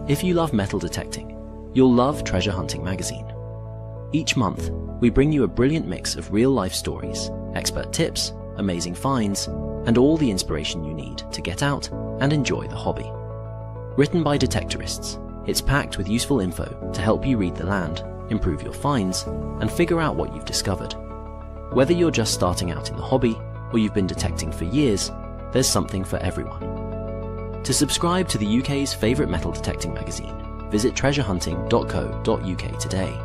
If you love metal detecting, you'll love Treasure Hunting magazine. Each month, we bring you a brilliant mix of real-life stories, expert tips, amazing finds, and all the inspiration you need to get out and enjoy the hobby. Written by detectorists, it's packed with useful info to help you read the land, improve your finds, and figure out what you've discovered. Whether you're just starting out in the hobby or you've been detecting for years, there's something for everyone. To subscribe to the UK's favourite metal detecting magazine, visit treasurehunting.co.uk today.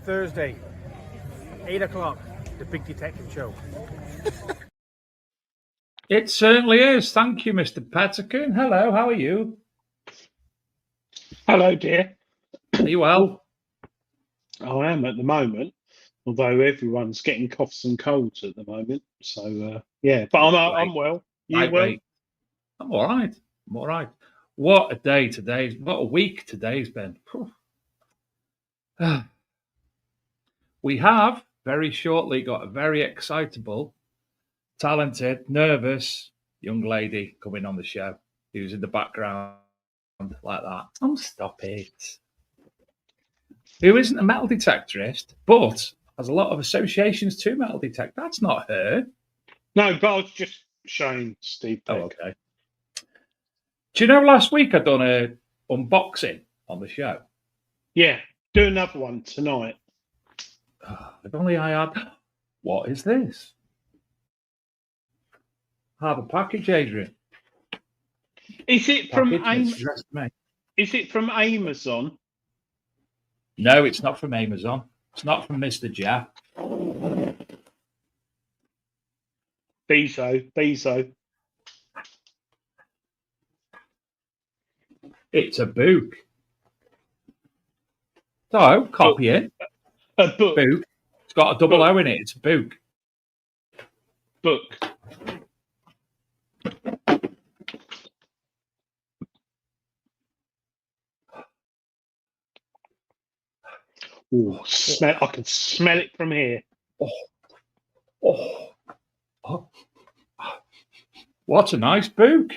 Thursday, 8 o'clock, the Big Detective Show. It certainly is. Thank you, Mr. Petticoon. Hello, how are you? Hello, dear. Are you well? I am at the moment, although everyone's getting coughs and colds at the moment. So, yeah, but I'm well. You well? I'm all right. I'm all right. What a day today. What a week today's been. We have very shortly got a very excitable, talented, nervous young lady coming on the show who's in the background like that. Oh, stop it. Who isn't a metal detectorist, but has a lot of associations to metal detect. That's not her. No, but I was just showing Steve Peck. Oh, okay. Do you know last week I'd done a unboxing on the show? Yeah, do another one tonight. If only I had. What is this? Have a package, Adrian. Is it from Is it from Amazon? No, it's not from Amazon. It's not from Mr. Jeff. Bezo. It's a book. So, copy it. A book. Book. It's got a double O in it. It's a book. Book. Oh, smell! I can smell it from here. Oh. What a nice book.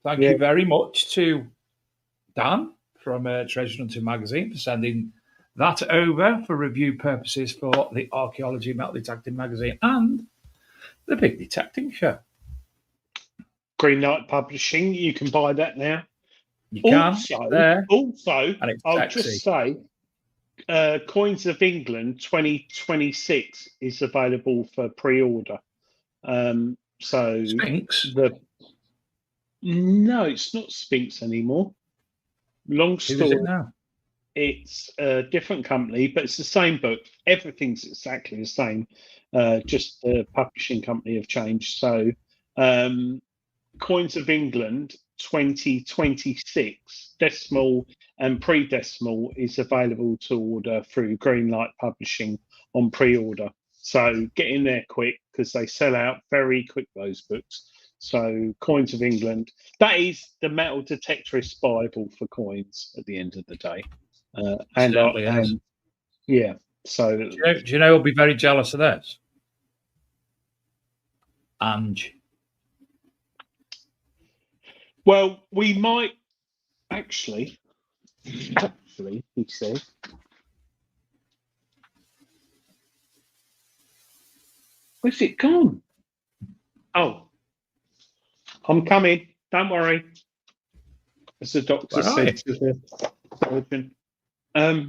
Thank you very much to Dan from Treasure Hunting magazine for sending that over for review purposes for the Archaeology Metal Detecting magazine and the Big Detecting Show. Green Light Publishing. You can buy that now. You can. Also, and it's I'll sexy. just say, Coins of England 2026 is available for pre-order. So Sphinx? No, it's not Sphinx anymore. Long story. Who is it now? It's a different company, but it's the same book. Everything's exactly the same. Just the publishing company have changed. So, Coins of England 2026 decimal and pre-decimal is available to order through Greenlight Publishing on pre-order. So get in there quick because they sell out very quick, those books. So Coins of England, that is the metal detectorist Bible for coins at the end of the day. Yeah. So do you know who'll be very jealous of this? Ange. Well, we might actually, he said. Where's it gone? Oh, I'm coming. Don't worry. As the doctor said to the surgeon. Oh,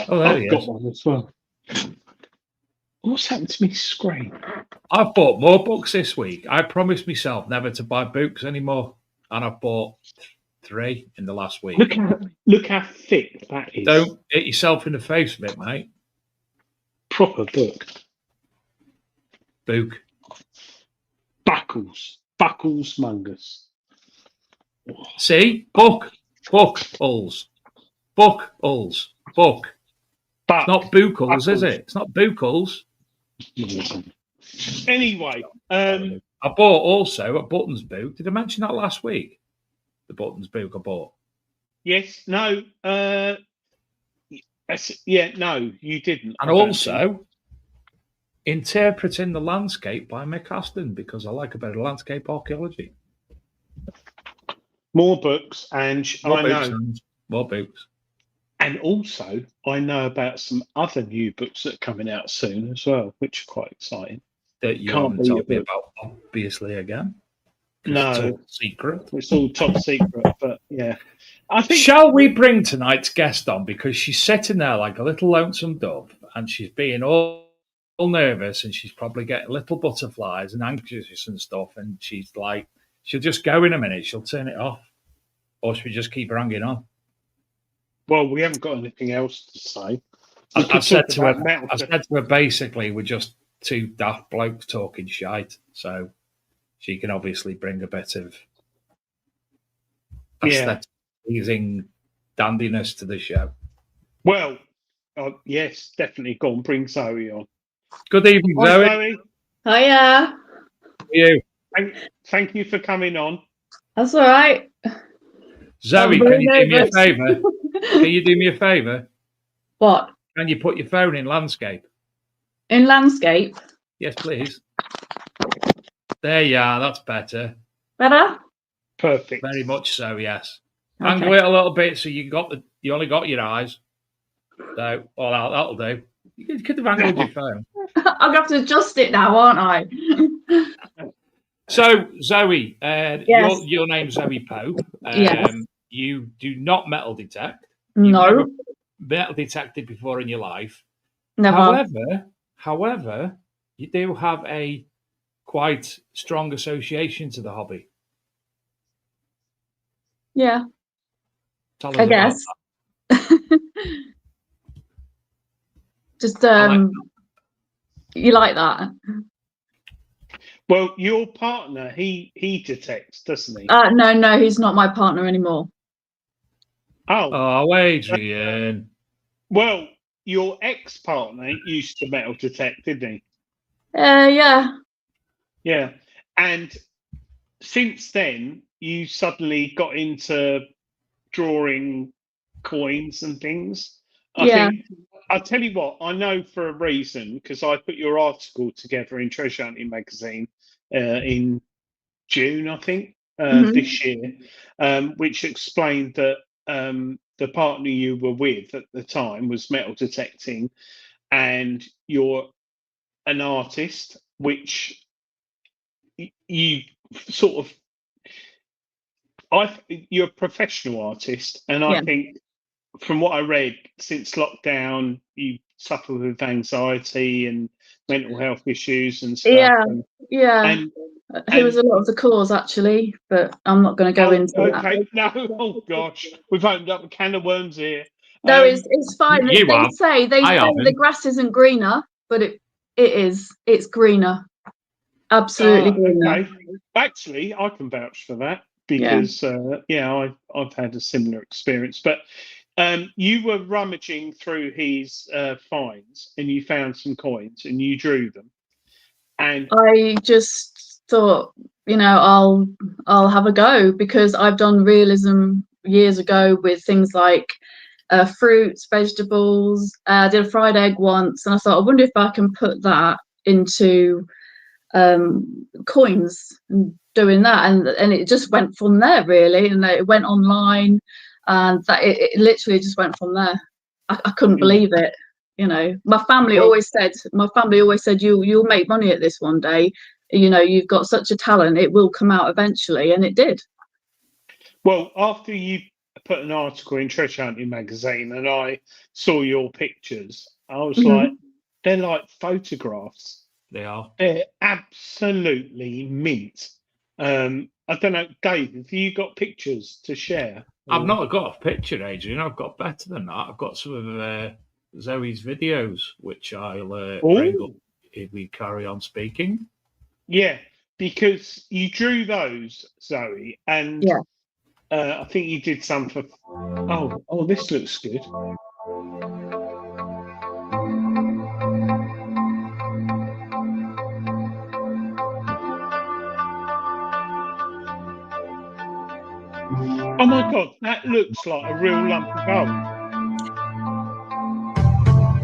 there I've he got is. one as well. What's happened to me screen? I've bought more books this week. I promised myself never to buy books anymore, and I've bought 3 in the last week. Look how thick that is. Don't hit yourself in the face with it, mate. Proper book. Book. Buckles Mungus. See? Book. Hulls. Book. But It's not Bookles, is it? It's not Bookles. Anyway, I bought also a Buttons book. Did I mention that last week? The Buttons book I bought. yes, no, no, you didn't. And also Interpreting the Landscape by Mick Aston, because I like a bit of landscape archaeology. More books, and More books. And also, I know about some other new books that are coming out soon as well, which are quite exciting. That you haven't told me about, obviously, again. No. It's all secret. It's all top secret, but yeah. I think. Shall we bring tonight's guest on? Because she's sitting there like a little lonesome dove, and she's being all nervous, and she's probably getting little butterflies and anxious and stuff, and she's like, she'll just go in a minute, she'll turn it off. Or should we just keep her hanging on? Well, we haven't got anything else to say. I've said to her, basically, we're just 2 daft blokes talking shite. So she can obviously bring a bit of aesthetic, pleasing dandiness to the show. Well, yes, definitely. Go on, bring Zoe on. Good evening, Zoe. Hiya. How are you? Thank you for coming on. That's all right. Zoe, can you do me a favour? Can you do me a favour? What? Can you put your phone in landscape? In landscape? Yes, please. There you are. That's better. Better? Perfect. Very much so. Yes. Okay. Angle it a little bit so you only got your eyes. So, well, that'll do. You could have angled your phone. I'll have to adjust it now, aren't I? So, Zoe, yes. your name's Zoe Pope. Yes. You do not metal detect. No. Metal detected before in your life. Never. However, you do have a quite strong association to the hobby. Yeah. Tell us I about guess. that. Just you like that? Well, your partner, he detects, doesn't he? No, he's not my partner anymore. Oh, Adrian. Well, your ex-partner used to metal detect, didn't he? Yeah. Yeah. And since then, you suddenly got into drawing coins and things. I think I'll tell you what, I know for a reason, because I put your article together in Treasure Hunting magazine in June, I think, this year, which explained that the partner you were with at the time was metal detecting, and you're an artist, which you sort of, you're a professional artist, and I think from what I read, since lockdown, you suffer with anxiety and mental health issues and stuff. It was a lot of the cause, actually, but I'm not going to go into that. Okay, no, oh gosh, we've opened up a can of worms here. No, it's fine. They say the grass isn't greener, but it is. It's greener. Absolutely greener. Okay. Actually, I can vouch for that because I've had a similar experience. But you were rummaging through his finds and you found some coins and you drew them. And I just thought, I'll have a go, because I've done realism years ago with things like fruits, vegetables. I did a fried egg once, and I thought, I wonder if I can put that into coins and doing that, and it just went from there, really. And it went online, and that it literally just went from there. I couldn't believe it. My family always said you'll make money at this one day. You've got such a talent, it will come out eventually, and it did. Well, after you put an article in Treasure Hunting magazine and I saw your pictures, I was like, they're like photographs. They are. They're absolutely mint. I don't know, Dave, have you got pictures to share? I've not got a picture, Adrian. I've got better than that. I've got some of Zoe's videos, which I'll bring up if we carry on speaking. Yeah, because you drew those, Zoe, and Yeah. I think you did some for. Oh, this looks good. Oh my God, that looks like a real lump of gold.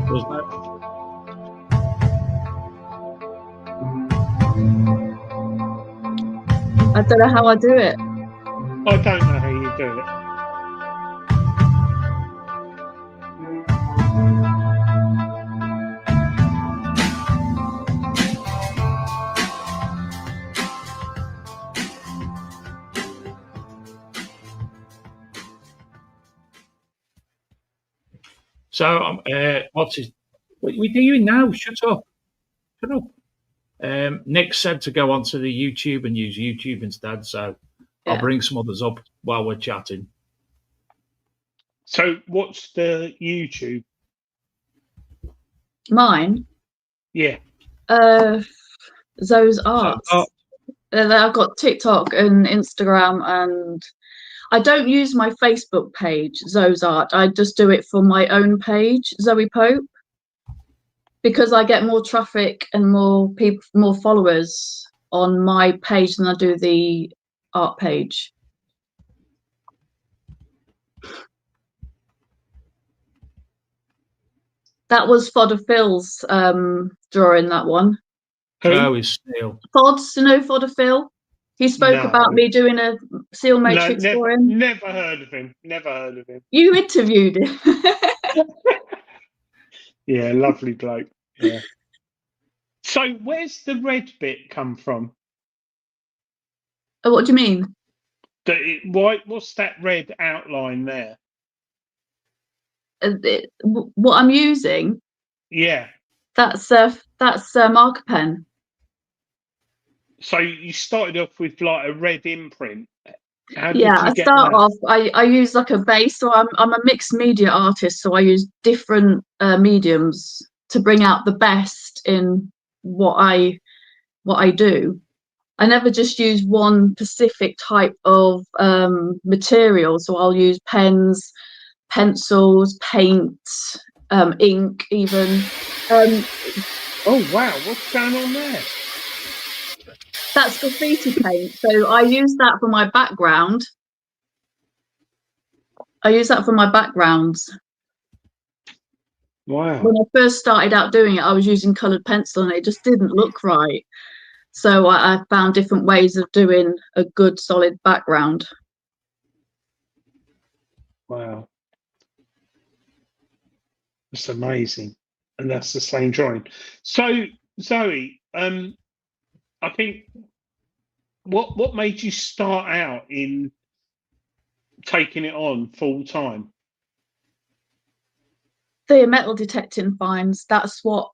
Doesn't it? I don't know how I do it. I don't know how you do it. So, what are we doing now? Shut up. Shut up. Nick said to go onto the YouTube and use YouTube instead, so I'll bring some others up while we're chatting. So, what's the YouTube? Mine? Yeah. Zoe's Arts. I've got TikTok and Instagram, and I don't use my Facebook page, Zoe's Art. I just do it for my own page, Zoe Pope, because I get more traffic and more people, more followers on my page than I do the art page. That was Fodder Phil's drawing, that one. Who is Steele? Fods, you know Fodder Phil? He spoke about me doing a seal matrix for him. Never heard of him. Never heard of him. You interviewed him. Yeah, lovely bloke. Yeah. So where's the red bit come from? What do you mean? What's that red outline there? What I'm using? Yeah. That's marker pen. So you started off with like a red imprint. I use like a base. So I'm a mixed media artist. So I use different mediums to bring out the best in what I do. I never just use one specific type of material. So I'll use pens, pencils, paint, ink, even. Oh wow! What's going on there? That's graffiti paint. So I use that for my background. Wow. When I first started out doing it, I was using coloured pencil and it just didn't look right. So I found different ways of doing a good solid background. Wow. That's amazing. And that's the same drawing. So Zoe, I think what made you start out in taking it on full time? The metal detecting finds. That's what.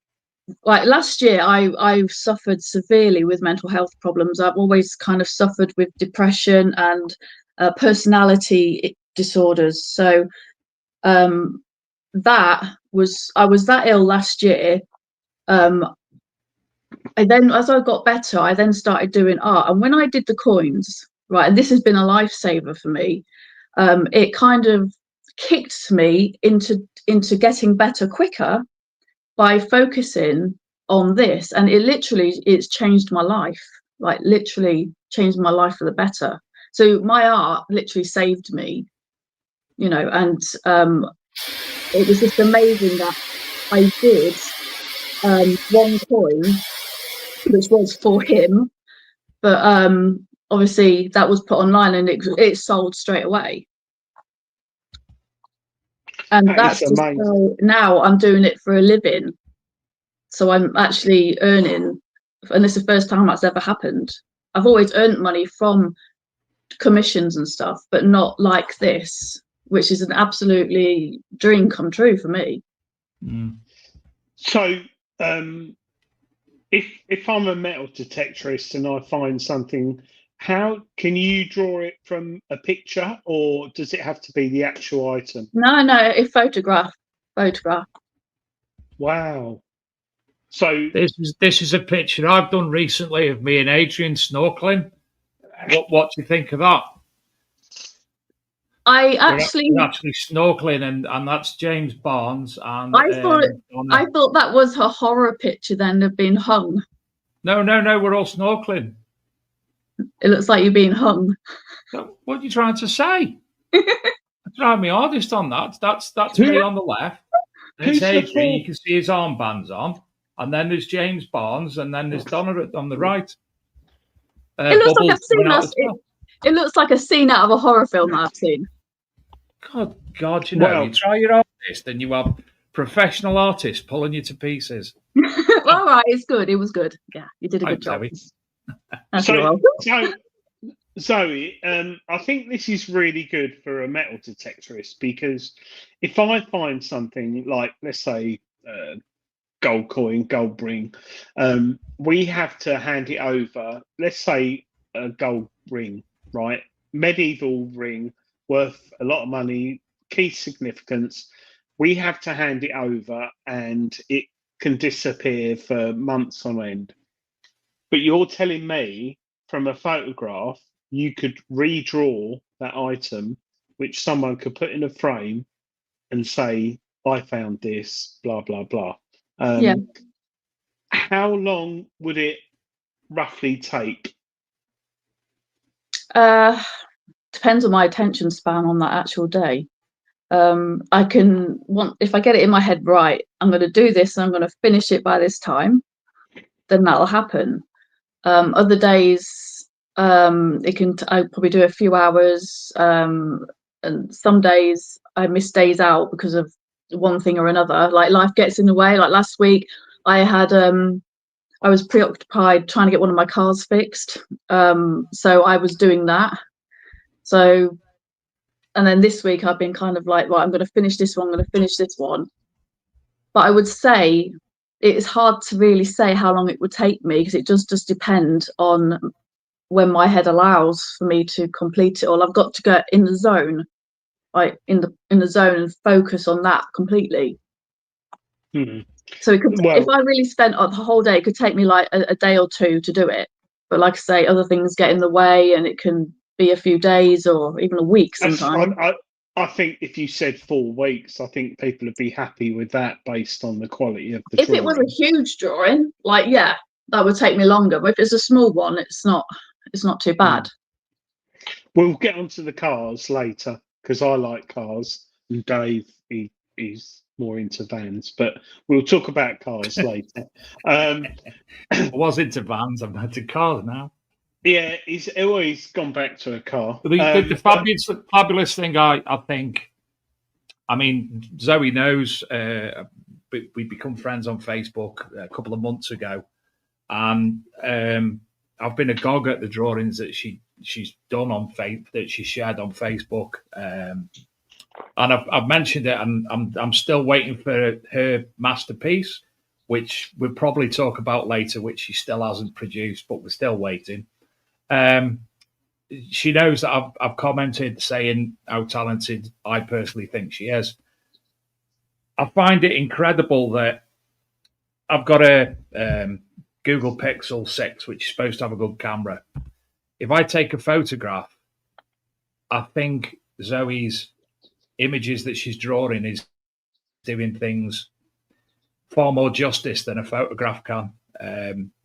Like last year, I suffered severely with mental health problems. I've always kind of suffered with depression and personality disorders. So I was that ill last year. And then as I got better, I then started doing art. And when I did the coins, right, and this has been a lifesaver for me, it kind of kicked me into getting better quicker by focusing on this. And it's changed my life, like literally changed my life for the better. So my art literally saved me, and it was just amazing that I did one coin, which was for him, but obviously that was put online and it sold straight away. And that's just so now I'm doing it for a living. So I'm actually earning, and this is the first time that's ever happened. I've always earned money from commissions and stuff, but not like this, which is an absolutely dream come true for me. So, if I'm a metal detectorist and I find something, how can you draw it from a picture, or does it have to be the actual item? No, it photograph. Wow. So This is a picture I've done recently of me and Adrian snorkeling. What do you think of that? I We're actually snorkeling, and that's James Barnes. And I thought that was her horror picture then of being hung. No, we're all snorkeling. It looks like you're being hung. What are you trying to say? I tried my hardest on that. That's me on the left. And it's Adrian. You can see his armbands on. And then there's James Barnes, and then there's Donna on the right. It looks like a scene out of a horror film that I've seen. God, you know, you try your hardest, and you have professional artists pulling you to pieces. All right, it's good. It was good. Yeah, you did a good job. Zoe, I think this is really good for a metal detectorist, because if I find something like, let's say, gold coin, gold ring, we have to hand it over. Let's say a gold ring, right? Medieval ring worth a lot of money, key significance. We have to hand it over, and it can disappear for months on end. But you're telling me from a photograph, you could redraw that item, which someone could put in a frame and say, I found this, blah, blah, blah. Yeah. How long would it roughly take? Depends on my attention span on that actual day. If I get it in my head, right, I'm going to do this and I'm going to finish it by this time, then that'll happen. Other days, I'll probably do a few hours, and some days I miss days out because of one thing or another. Like life gets in the way. Like last week, I was preoccupied trying to get one of my cars fixed, so I was doing that. So, and then this week I've been kind of like, well, I'm going to finish this one. I'm going to finish this one. But I would say it's hard to really say how long it would take me, because it does just depend on when my head allows for me to complete it all. I've got to get in the zone, like in the zone, and focus on that completely. So it could, if I really spent the whole day, it could take me like a day or two to do it. But like I say, other things get in the way, and it can be a few days or even a week sometimes. I think if you said 4 weeks, I think people would be happy with that based on the quality of the If it was a huge drawing, like, yeah, that would take me longer. But if it's a small one, it's not too bad. We'll get onto the cars later, because I like cars, and Dave, he's more into vans, but we'll talk about cars later. I was into vans, I'm into cars now. Yeah, he's always gone back to a car. The fabulous thing, I think, I mean, Zoe knows, we become friends on Facebook a couple of months ago, and I've been agog at the drawings that she's done on that she shared on Facebook, and I've mentioned it, and I'm still waiting for her masterpiece, which we'll probably talk about later, which she still hasn't produced, but we're still waiting. She knows that I've commented saying how talented I personally think she is. I find it incredible that I've got a Google Pixel 6, which is supposed to have a good camera. If I take a photograph, I think Zoe's images that she's drawing is doing things far more justice than a photograph can.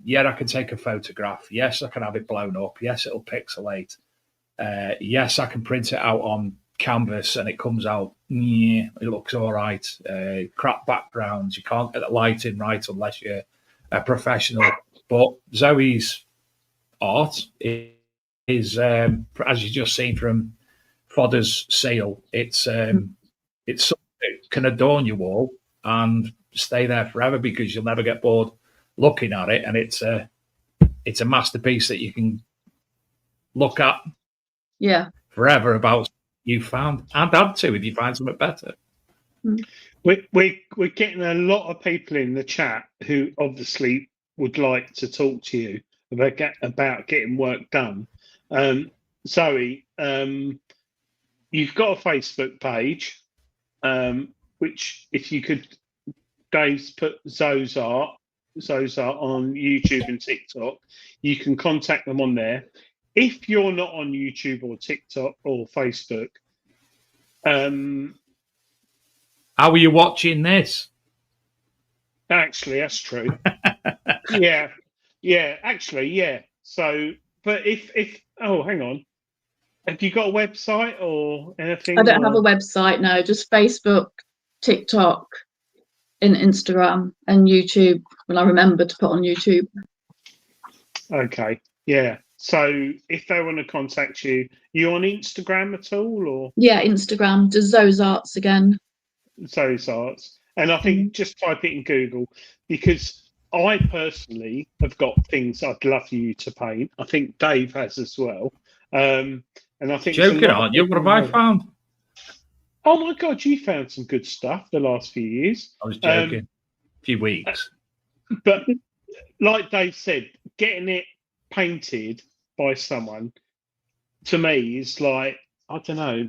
Yeah, I can take a photograph. Yes, I can have it blown up. Yes, it'll pixelate. Yes, I can print it out on canvas and it comes out. Yeah, it looks all right. Crap backgrounds. You can't get the lighting right unless you're a professional. But Zoe's art is as you just seen from Fodder's seal. It's something that can adorn your wall and stay there forever, because you'll never get bored looking at it, and it's a masterpiece that you can look at forever about you found, and add to if you find something better. We're getting a lot of people in the chat who obviously would like to talk to you about getting work done. Zoe, you've got a Facebook page, which if you could, Dave's put Zoe's art on YouTube and TikTok. You can contact them on there. If you're not on YouTube or TikTok or Facebook, how are you watching this? Actually, that's true. yeah, actually, yeah. So, but if hang on. Have you got a website or anything? I don't have a website, no, just Facebook, TikTok, and Instagram and YouTube. When I remember to put on YouTube. Okay, yeah. So if they want to contact you, you on Instagram at all, or? Yeah, Instagram, just Zoe's Arts again. Zoe's Arts. And I think just type it in Google, because I personally have got things I'd love you to paint. I think Dave has as well. And I think joking, aren't you? What have I found? Oh my God, you found some good stuff the last few years. I was joking. A few weeks. But like Dave said, getting it painted by someone, to me, is like, I don't know,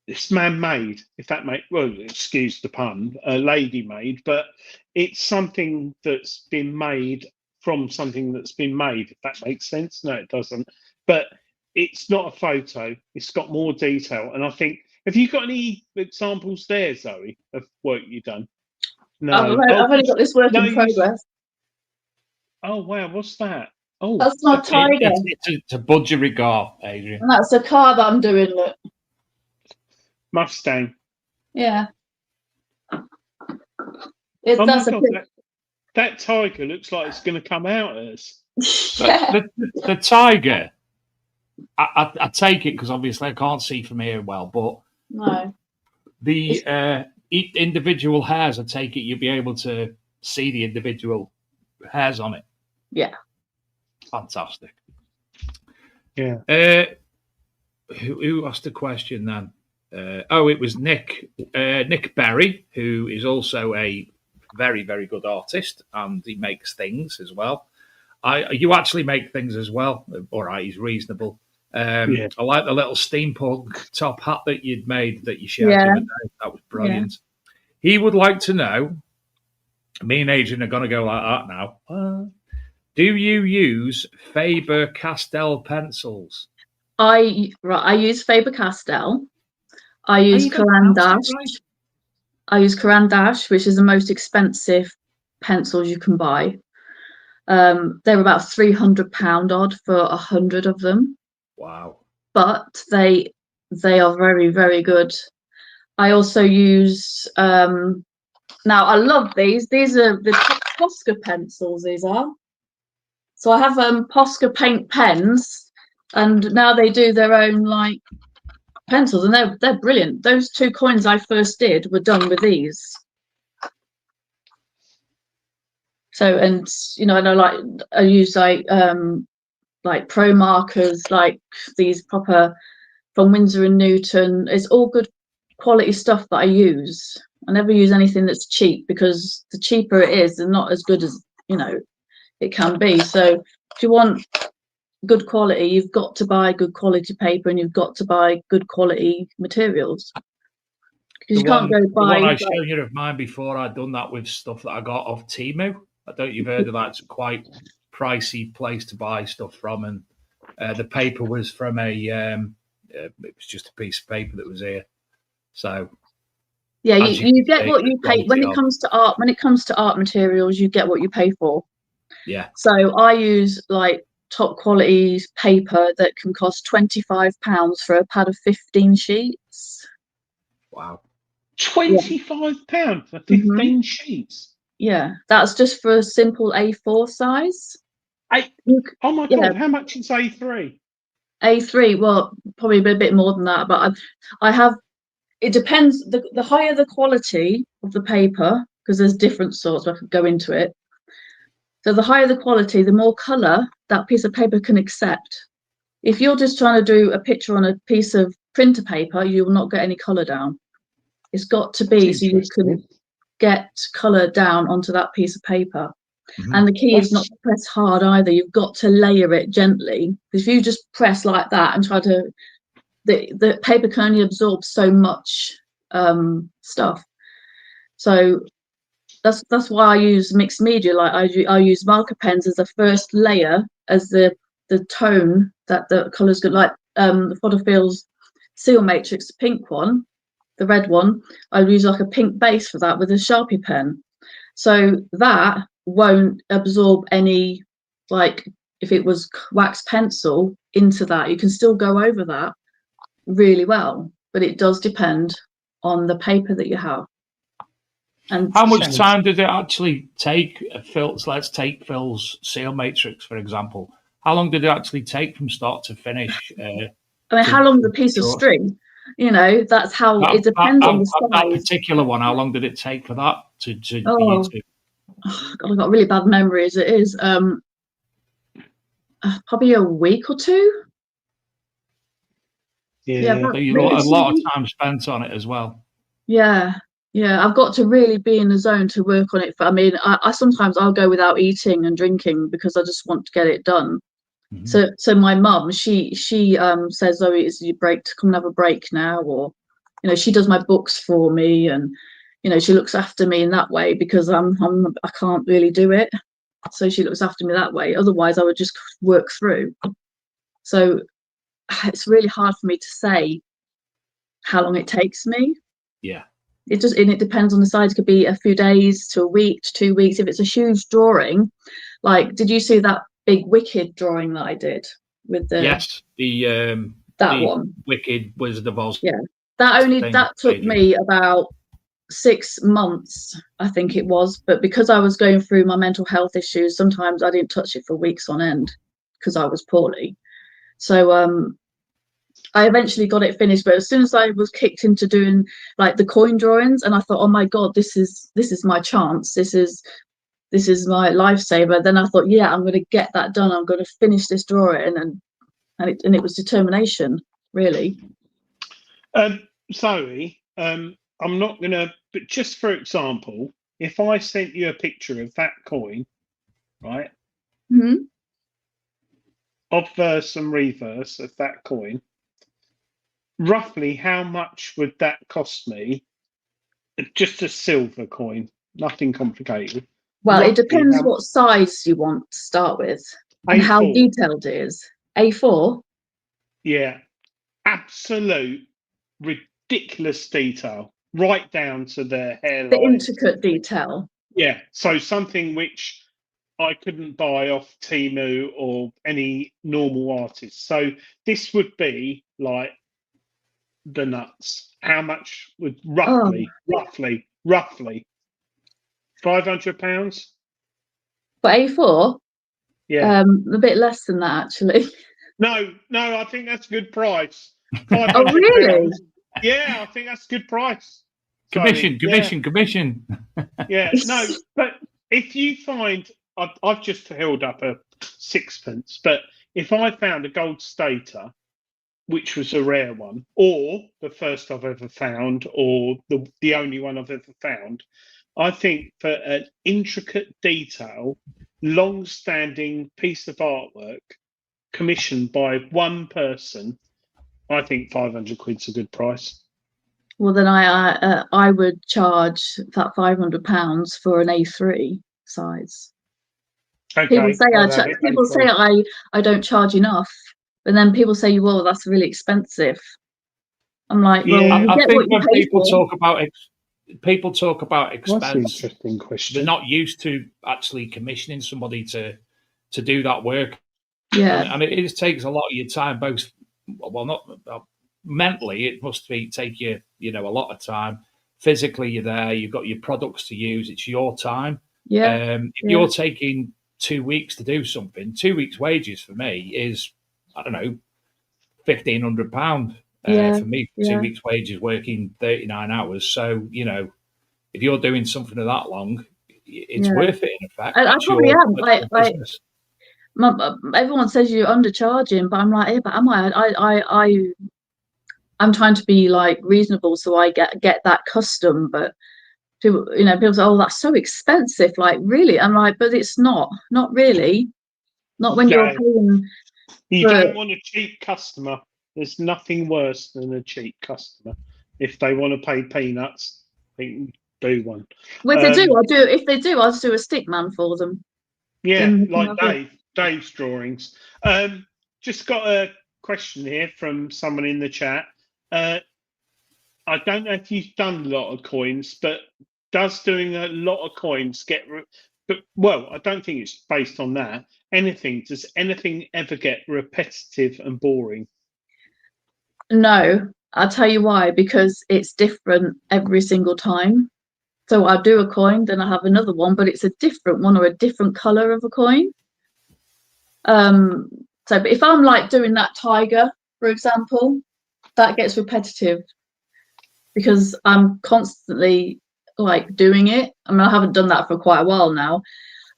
it's man-made, if that excuse the pun, lady-made, but it's something that's been made from something that's been made, if that makes sense. No, it doesn't. But it's not a photo. It's got more detail. And I think, have you got any examples there, Zoe, of work you've done? No. I've only got this work in progress. Oh, wow. What's that? Oh, that's my tiger. It's a budgerigar, Adrian. And that's a car that I'm doing, look. Mustang. Yeah. That tiger looks like it's going to come out at us. Yeah. The tiger, I take it because obviously I can't see from here well, but no. The individual hairs, I take it you'll be able to see the individual hairs on it. Yeah. Fantastic. Yeah. Who asked the question then? It was Nick Berry, who is also a very, very good artist, and he makes things as well. You actually make things as well. All right, he's reasonable. I like the little steampunk top hat that you'd made that you shared the other day. That was brilliant. Yeah. He would like to know, me and Adrian are going to go like that now. Do you use Faber-Castell pencils? I use Faber-Castell. I use Caran d'Ache. I use Caran d'Ache, which is the most expensive pencils you can buy. They're about £300 odd for 100 of them. Wow! But they are very, very good. I also use now I love these. These are the Posca pencils. These are. So I have Posca paint pens, and now they do their own like pencils, and they're brilliant. Those 2 coins I first did were done with these. So, and I know I use like pro markers, like these proper from Winsor and Newton. It's all good quality stuff that I use. I never use anything that's cheap, because the cheaper it is, and not as good as it can be. So if you want good quality, you've got to buy good quality paper, and you've got to buy good quality materials, because you can't go buy. The one I showed you of mine before, I'd done that with stuff that I got off Temu. I don't know if you've heard of that. It's a quite pricey place to buy stuff from, and the paper was from it was just a piece of paper that was here. So yeah, you get what you pay when it comes to art. When it comes to art materials, you get what you pay for. Yeah. So I use like top quality paper that can cost £25 for a pad of 15 sheets. Wow. £25 for 15 sheets? Yeah, that's just for a simple A4 size. Oh my God, how much is A3? A3, well, probably a bit more than that, but I have, it depends, the higher the quality of the paper, because there's different sorts, I could go into it, So the higher the quality, the more colour that piece of paper can accept. If you're just trying to do a picture on a piece of printer paper, you will not get any colour down. It's got to be so you can get colour down onto that piece of paper. Mhm. And the key is not to press hard either. You've got to layer it gently. If you just press like that and try to, the paper can only absorb so much stuff. So that's why I use mixed media. Like I use marker pens as a first layer, as the tone that the colours get. Like the Fodderfield's seal matrix, the pink one, the red one, I use like a pink base for that with a Sharpie pen. So that won't absorb any, like if it was wax pencil into that, you can still go over that really well, but it does depend on the paper that you have. And how much time did it actually take Phil's? Let's take Phil's seal matrix, for example. How long did it actually take from start to finish? I mean, how long is a piece of string? You know, that's how it depends on the size. That particular one, how long did it take for that to God, I've got really bad memory as it is. Probably a week or two. Yeah, so you got a lot of time spent on it as well. Yeah, I've got to really be in the zone to work on it. I mean, I sometimes I'll go without eating and drinking because I just want to get it done. Mm-hmm. So my mum, she says, Zoe, is your break to come and have a break now? Or, you know, she does my books for me, and, you know, she looks after me in that way because I can't really do it. So she looks after me that way. Otherwise, I would just work through. So it's really hard for me to say how long it takes me. Yeah. It depends on the size. It could be a few days to a week to 2 weeks. If it's a huge drawing, like, did you see that big Wicked drawing that I did with the the one Wicked Wizard of Oz? Yeah, that took me about 6 months, I think it was. But because I was going through my mental health issues, sometimes I didn't touch it for weeks on end because I was poorly. So I eventually got it finished, but as soon as I was kicked into doing like the coin drawings, and I thought, oh my God, this is my chance. This is my lifesaver. Then I thought, yeah, I'm going to get that done. I'm going to finish this drawing, and it was determination, really. Zoe, I'm not going to, but just for example, if I sent you a picture of that coin, right? Mm-hmm. Obverse and reverse of that coin, roughly how much would that cost me? Just a silver coin, nothing complicated. Well, it depends what size you want to start with and how detailed it is. A4? Yeah, absolute ridiculous detail, right down to the hairline. The intricate detail. Yeah, so something which I couldn't buy off Temu or any normal artist. So this would be like the nuts. How much would roughly £500? For A4? Yeah. A bit less than that, actually. No, I think that's a good price. £500. Oh, really? Yeah, I think that's a good price. Commission. Yeah, no, but if you find, I've just held up a sixpence, but if I found a gold stater, which was a rare one, or the first I've ever found, or the only one I've ever found, I think for an intricate detail, long-standing piece of artwork commissioned by one person, I think £500's a good price. Well, then I would charge that £500 for an A3 size. Okay. People say I don't charge enough, but then people say, well, that's really expensive. I'm like, well, yeah, I think when people for. talk about expense, that's an interesting question. They're not used to actually commissioning somebody to do that work. Yeah, and it takes a lot of your time, both not mentally. It must take you a lot of time. Physically, you're there. You've got your products to use. It's your time. Yeah. If you're taking 2 weeks to do something, 2 weeks' wages for me is, I don't know, £1,500. For me, 2 weeks' wages working 39 hours. So, if you're doing something of that long, it's Yeah. worth it in effect. I That's probably your am. business. Everyone says you're undercharging, but I'm like, yeah, but am I'm trying to be like reasonable so I get that custom, but people say, oh, that's so expensive. Like, really? I'm like, but it's not really. Not when you're No, paying you for. don't want a cheap customer. There's nothing worse than a cheap customer. If they want to pay peanuts, they can do one. Well, if they do, If they do, I'll just do a stick man for them. Yeah, Then like Dave's drawings. Just got a question here from someone in the chat. I don't know if you've done a lot of coins, but does doing a lot of coins get? Well, I don't think it's based on that. Does anything ever get repetitive and boring? No, I'll tell you why. Because it's different every single time. So I'll do a coin, then I have another one, but it's a different one or a different color of a coin. But if I'm like doing that tiger, for example, that gets repetitive because I'm constantly like doing it. I mean, I haven't done that for quite a while now.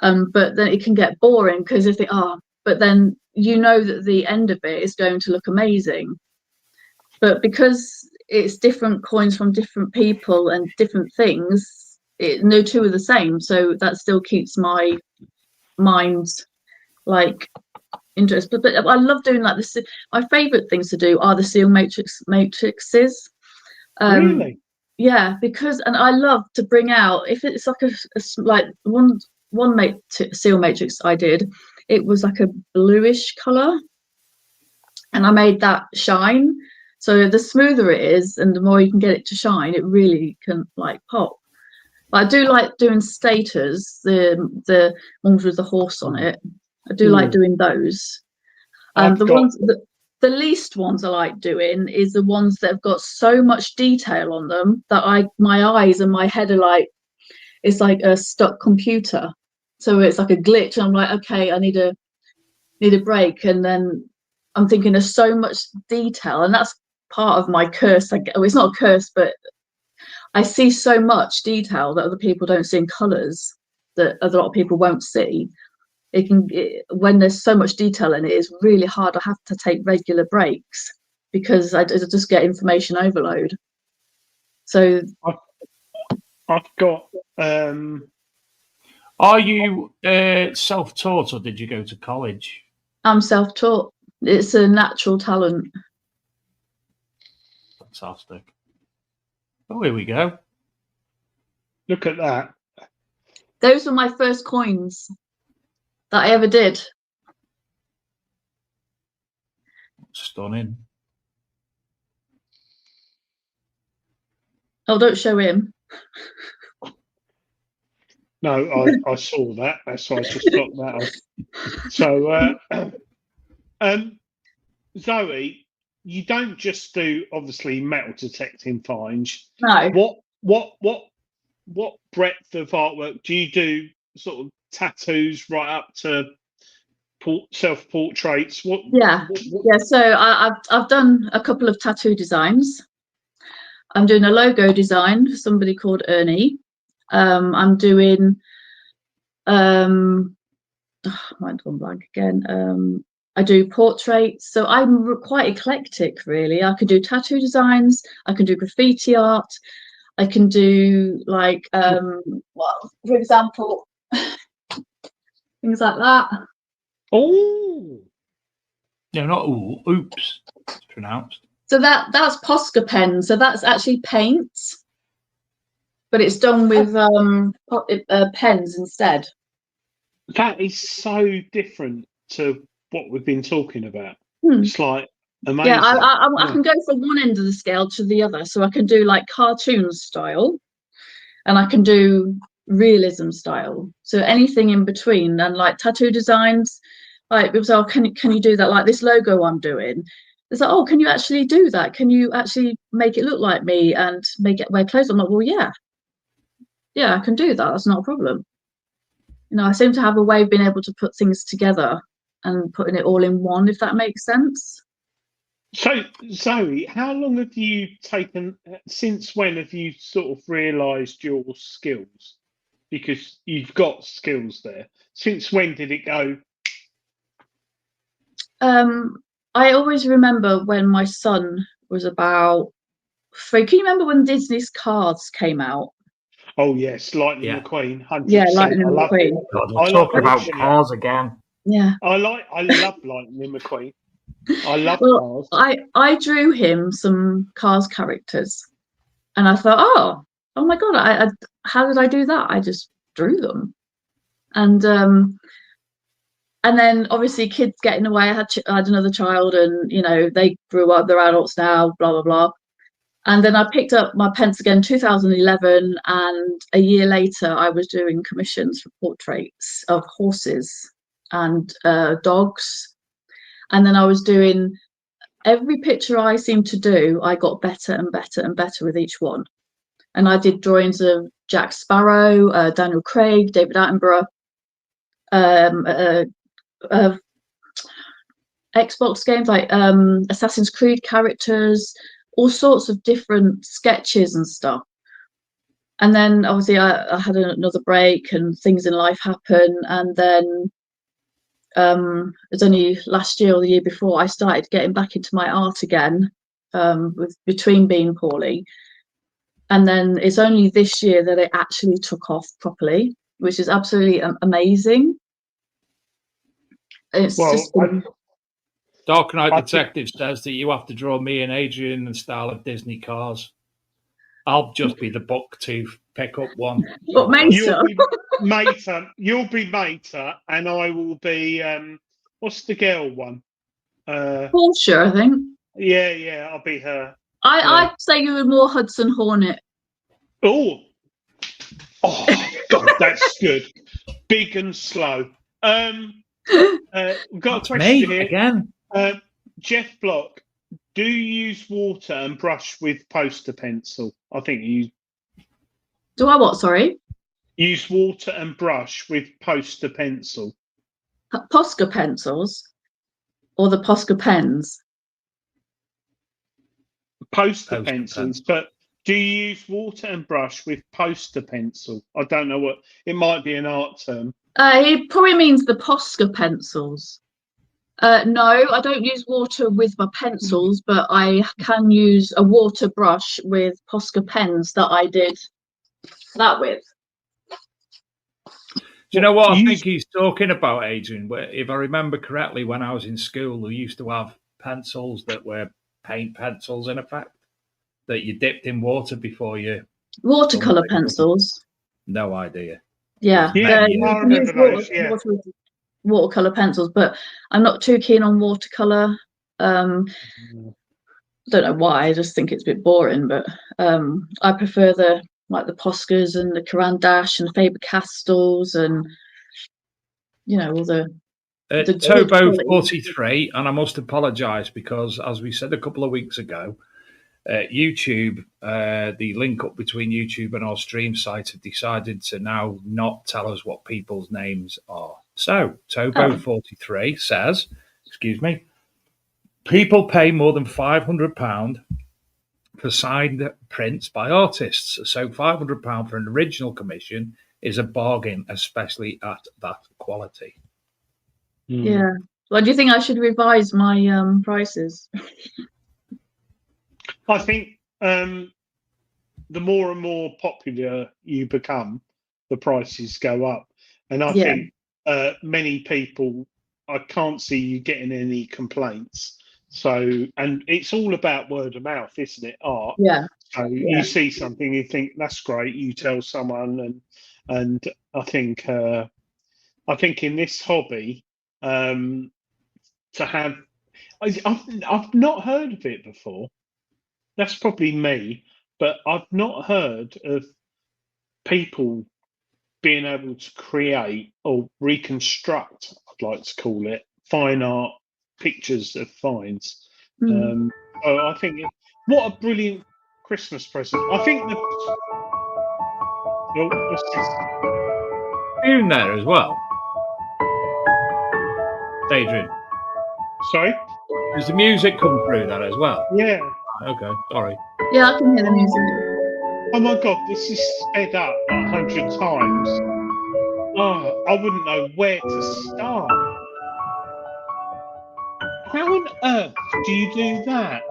But then it can get boring because if but then that the end of it is going to look amazing. But because it's different coins from different people and different things, no two are the same. So that still keeps my mind like interest. But I love doing like this. My favorite things to do are the seal matrices. Really? Yeah, and I love to bring out if it's like like one seal matrix I did. It was like a bluish color, and I made that shine. So the smoother it is, and the more you can get it to shine, it really can like pop. But I do like doing stators, the ones with the horse on it. I do like doing those. The least ones I like doing is the ones that have got so much detail on them that my eyes and my head are like, it's like a stuck computer. So it's like a glitch. I'm like, okay, I need a break. And then I'm thinking there's so much detail, and that's part of my curse. It's not a curse, but I see so much detail that other people don't see in colours that a lot of people won't see. When there's so much detail in it, it's really hard. I have to take regular breaks because I just get information overload. So I've got. Are you self-taught or did you go to college? I'm self-taught. It's a natural talent. Fantastic. Oh, here we go. Look at that. Those were my first coins that I ever did. Stunning. Oh, don't show him. No, I saw that. That's why I just got that off. So, Zoe, you don't just do obviously metal detecting finds. No. What breadth of artwork do you do? Sort of tattoos right up to self portraits. Yeah. So I've done a couple of tattoo designs. I'm doing a logo design for somebody called Ernie. I'm doing mine's gone blank again. I do portraits, so I'm quite eclectic really. I can do tattoo designs, I can do graffiti art, I can do like for example things like that. Oh no, not oops, it's pronounced. So that's Posca pen, so that's actually paint, but it's done with pens instead. That is so different to what we've been talking about. It's like amazing. Yeah, I can go from one end of the scale to the other. So I can do like cartoon style, and I can do realism style. So anything in between, and like tattoo designs, like people say, oh, can you do that? Like this logo I'm doing. It's like, oh, can you actually do that? Can you actually make it look like me and make it wear clothes? I'm like, well, yeah, I can do that. That's not a problem. I seem to have a way of being able to put things together and putting it all in one, if that makes sense. So, Zoe, how long have you taken, since when have you sort of realised your skills because you've got skills there. Since when did it go? I always remember when my son was about 3. Can you remember when Disney's Cars came out? Oh yes, Lightning Yeah. McQueen, 100%. Yeah, Lightning I love McQueen. it. God, I we're like talking about watching it. cars again. Yeah. I love Lightning McQueen. I love Well, cars. I drew him some Cars characters, and I thought, oh my God, I how did I do that? I just drew them, and then obviously kids get in the way. I had another child, and they grew up, they're adults now, blah blah blah. And then I picked up my pencil again, 2011, and a year later, I was doing commissions for portraits of horses and dogs. And then I was doing every picture I seemed to do, I got better and better and better with each one. And I did drawings of Jack Sparrow, Daniel Craig, David Attenborough, Xbox games like Assassin's Creed characters, all sorts of different sketches and stuff. And then obviously I had another break and things in life happen. And then it's only last year or the year before I started getting back into my art again, between being poorly. And then it's only this year that it actually took off properly, which is absolutely amazing. It's just Dark Knight Detective says that you have to draw me and Adrian in the style of Disney Cars. I'll just be the book to pick up one. But Mesa. You'll be Meta, and I will be what's the girl one? Porsche, I think. Yeah, I'll be her. I'd say you were more Hudson Hornet. Oh God, that's good. Big and slow. We've got a question here again. Jeff Block, do you use water and brush with poster pencil? I think you do. I what? Sorry. Use water and brush with poster pencil. Posca pencils, or the Posca pens. Poster pencils, but do you use water and brush with poster pencil? I don't know what it might be an art term. He probably means the Posca pencils. No, I don't use water with my pencils, but I can use a water brush with Posca pens that I did that with. Do you know what I think he's talking about, Adrian? If I remember correctly, when I was in school, we used to have pencils that were paint pencils, in effect, that you dipped in water before you... Watercolour pencils? No idea. Yeah, I remember those, watercolour pencils, but I'm not too keen on watercolour. Don't know why, I just think it's a bit boring, but I prefer the Poscas and the Caran d'Ache and Faber-Castells and all the Tobo 43, and I must apologise because, as we said a couple of weeks ago, YouTube, the link up between YouTube and our stream site, have decided to now not tell us what people's names are. So, Tobo43 says, people pay more than £500 for signed prints by artists. So £500 for an original commission is a bargain, especially at that quality. Yeah. Well, do you think I should revise my prices? I think the more and more popular you become, the prices go up. And I think many people, I can't see you getting any complaints. So, and it's all about word of mouth, isn't it? Art. Yeah. So you see something, you think that's great. You tell someone, and I think in this hobby, to have, I've not heard of it before. That's probably me, but I've not heard of people being able to create or reconstruct, I'd like to call it, fine art pictures of finds. So I think what a brilliant Christmas present. I think what's this? In there as well, Adrian. Sorry? Does the music come through that as well? Yeah. Okay, sorry. Yeah, I can hear the music. Oh my god, this is sped up like 100 times. Oh, I wouldn't know where to start. How on earth do you do that?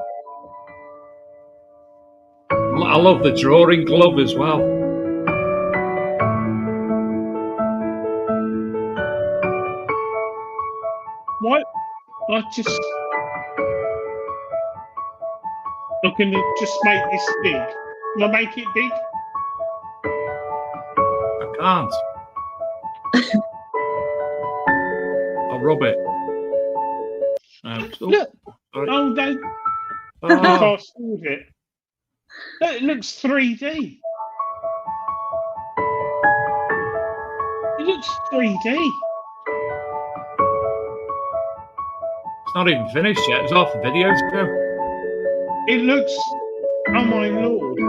I love the drawing glove as well. Why? I'm going to just make this big. Can I make it big? I can't. I'll rub it. Look. Sorry. Oh, no. Oh, Fast forward it. Look, it looks 3D. It looks 3D. it's not even finished yet. It's half the video to go. It looks. Oh my lord.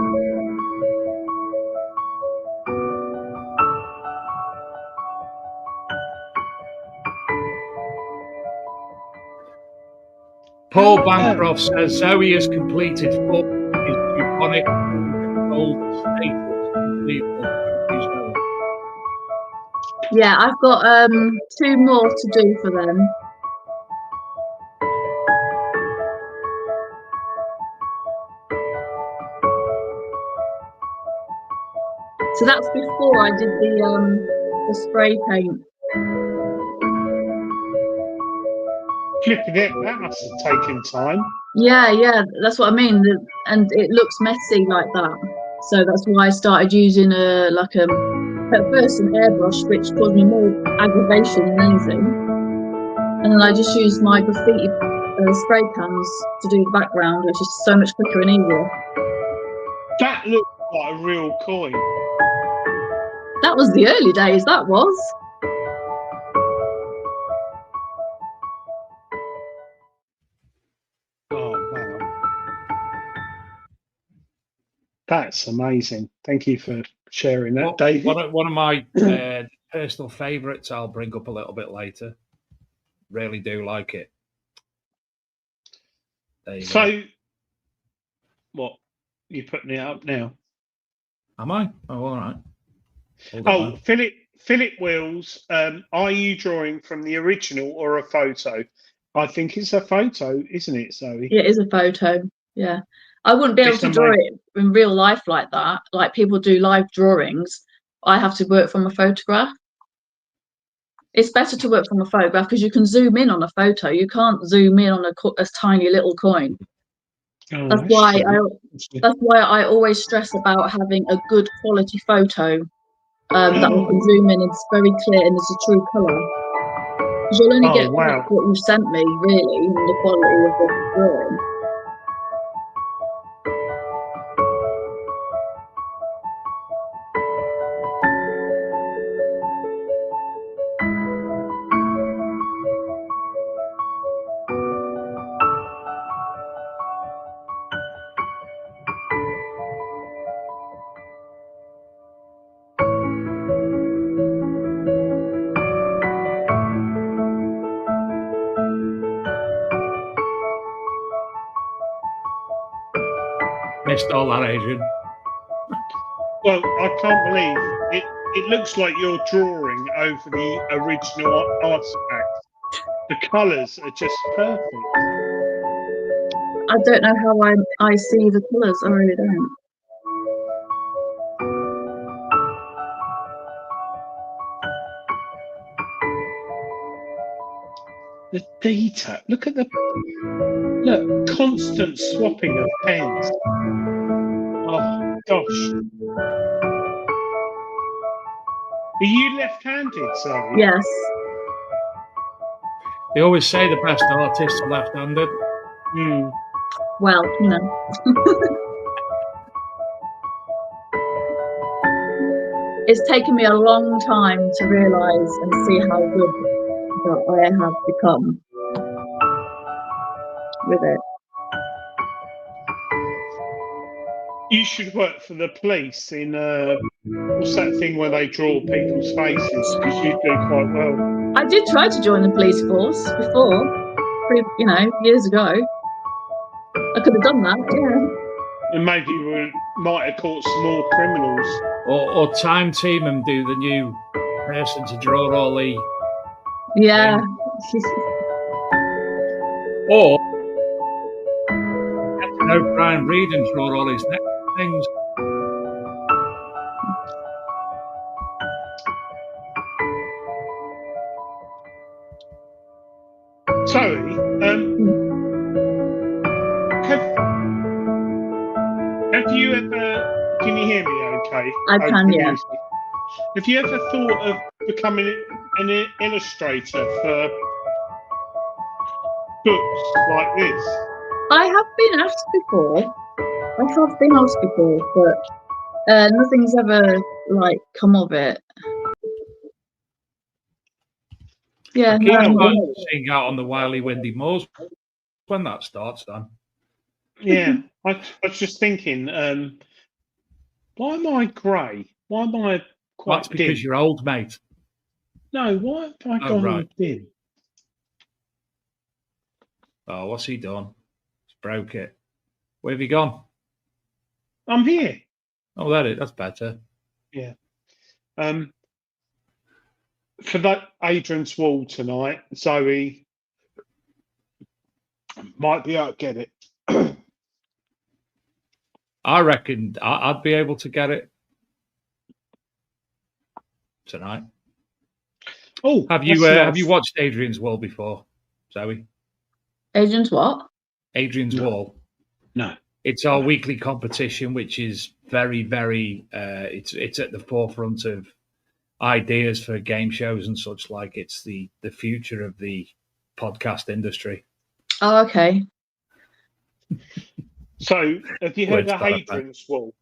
Paul Bancroft says Zoe has completed 4 his bubonic gold status. Yeah, I've got 2 more to do for them. So that's before I did the spray paint. Flipping it, that must have taken time. Yeah, that's what I mean. And it looks messy like that. So that's why I started using at first an airbrush, which caused me more aggravation than anything. And then I just used my graffiti spray cans to do the background, which is so much quicker and easier. That looks like a real coin. That was the early days, that was. Oh, wow. That's amazing. Thank you for sharing that, David. One of my personal favourites I'll bring up a little bit later. Really do like it. There you go. What? You're putting it up now? Am I? Oh, all right. Oh, Philip Wills, are you drawing from the original or a photo? I think it's a photo, isn't it, Zoe? Yeah, it is a photo. Yeah. I wouldn't be able to draw it in real life like that. Like people do live drawings. I have to work from a photograph. It's better to work from a photograph because you can zoom in on a photo. You can't zoom in on a tiny little coin. Oh, that's why I always stress about having a good quality photo that I can zoom in. It's very clear and it's a true colour. Because you'll only get back what you sent me, really, and the quality of the drawing. Missed all that, Adrian. Well, I can't believe it. It looks like you're drawing over the original artifact. The colours are just perfect. I don't know how I see the colours. I really don't. The detail. Look at constant swapping of pens. Oh gosh. Are you left-handed, Zoe? Yes. They always say the best artists are left-handed. Well, you know. It's taken me a long time to realise and see how good that I have become with it. You should work for the police in what's that thing where they draw people's faces? Because you do quite well. I did try to join the police force before, years ago. I could have done that, And maybe we might have caught some more criminals. Or time team and do the new person to draw all the. Yeah. Or get to know Brian Reed and draw all his next things. Zoe, have you ever? Can you hear me? Okay. I can, the yeah. music. Have you ever thought of becoming an illustrator for books like this? I have been asked before. But nothing's ever like come of it. Yeah, I keep no. seeing out on the wily windy moors when that starts, Dan. Yeah, I was just thinking, why am I grey? Why am I quite That's because dim? you're old, mate. No, why have I Oh, gone right. all dim? Oh, what's he done? He's broke it. Where have you gone? I'm here. Oh, that's better. Yeah. For that Adrian's wall tonight, Zoe might be able to get it. I reckon I'd be able to get it tonight. Oh, Have you nice. watched Adrian's Wall before, Zoe? Adrian's what? Adrian's Wall. No. It's our weekly competition, which is very, very. It's at the forefront of ideas for game shows and such like. It's the future of the podcast industry. Oh, okay. So, have you heard of Adrian's Wall?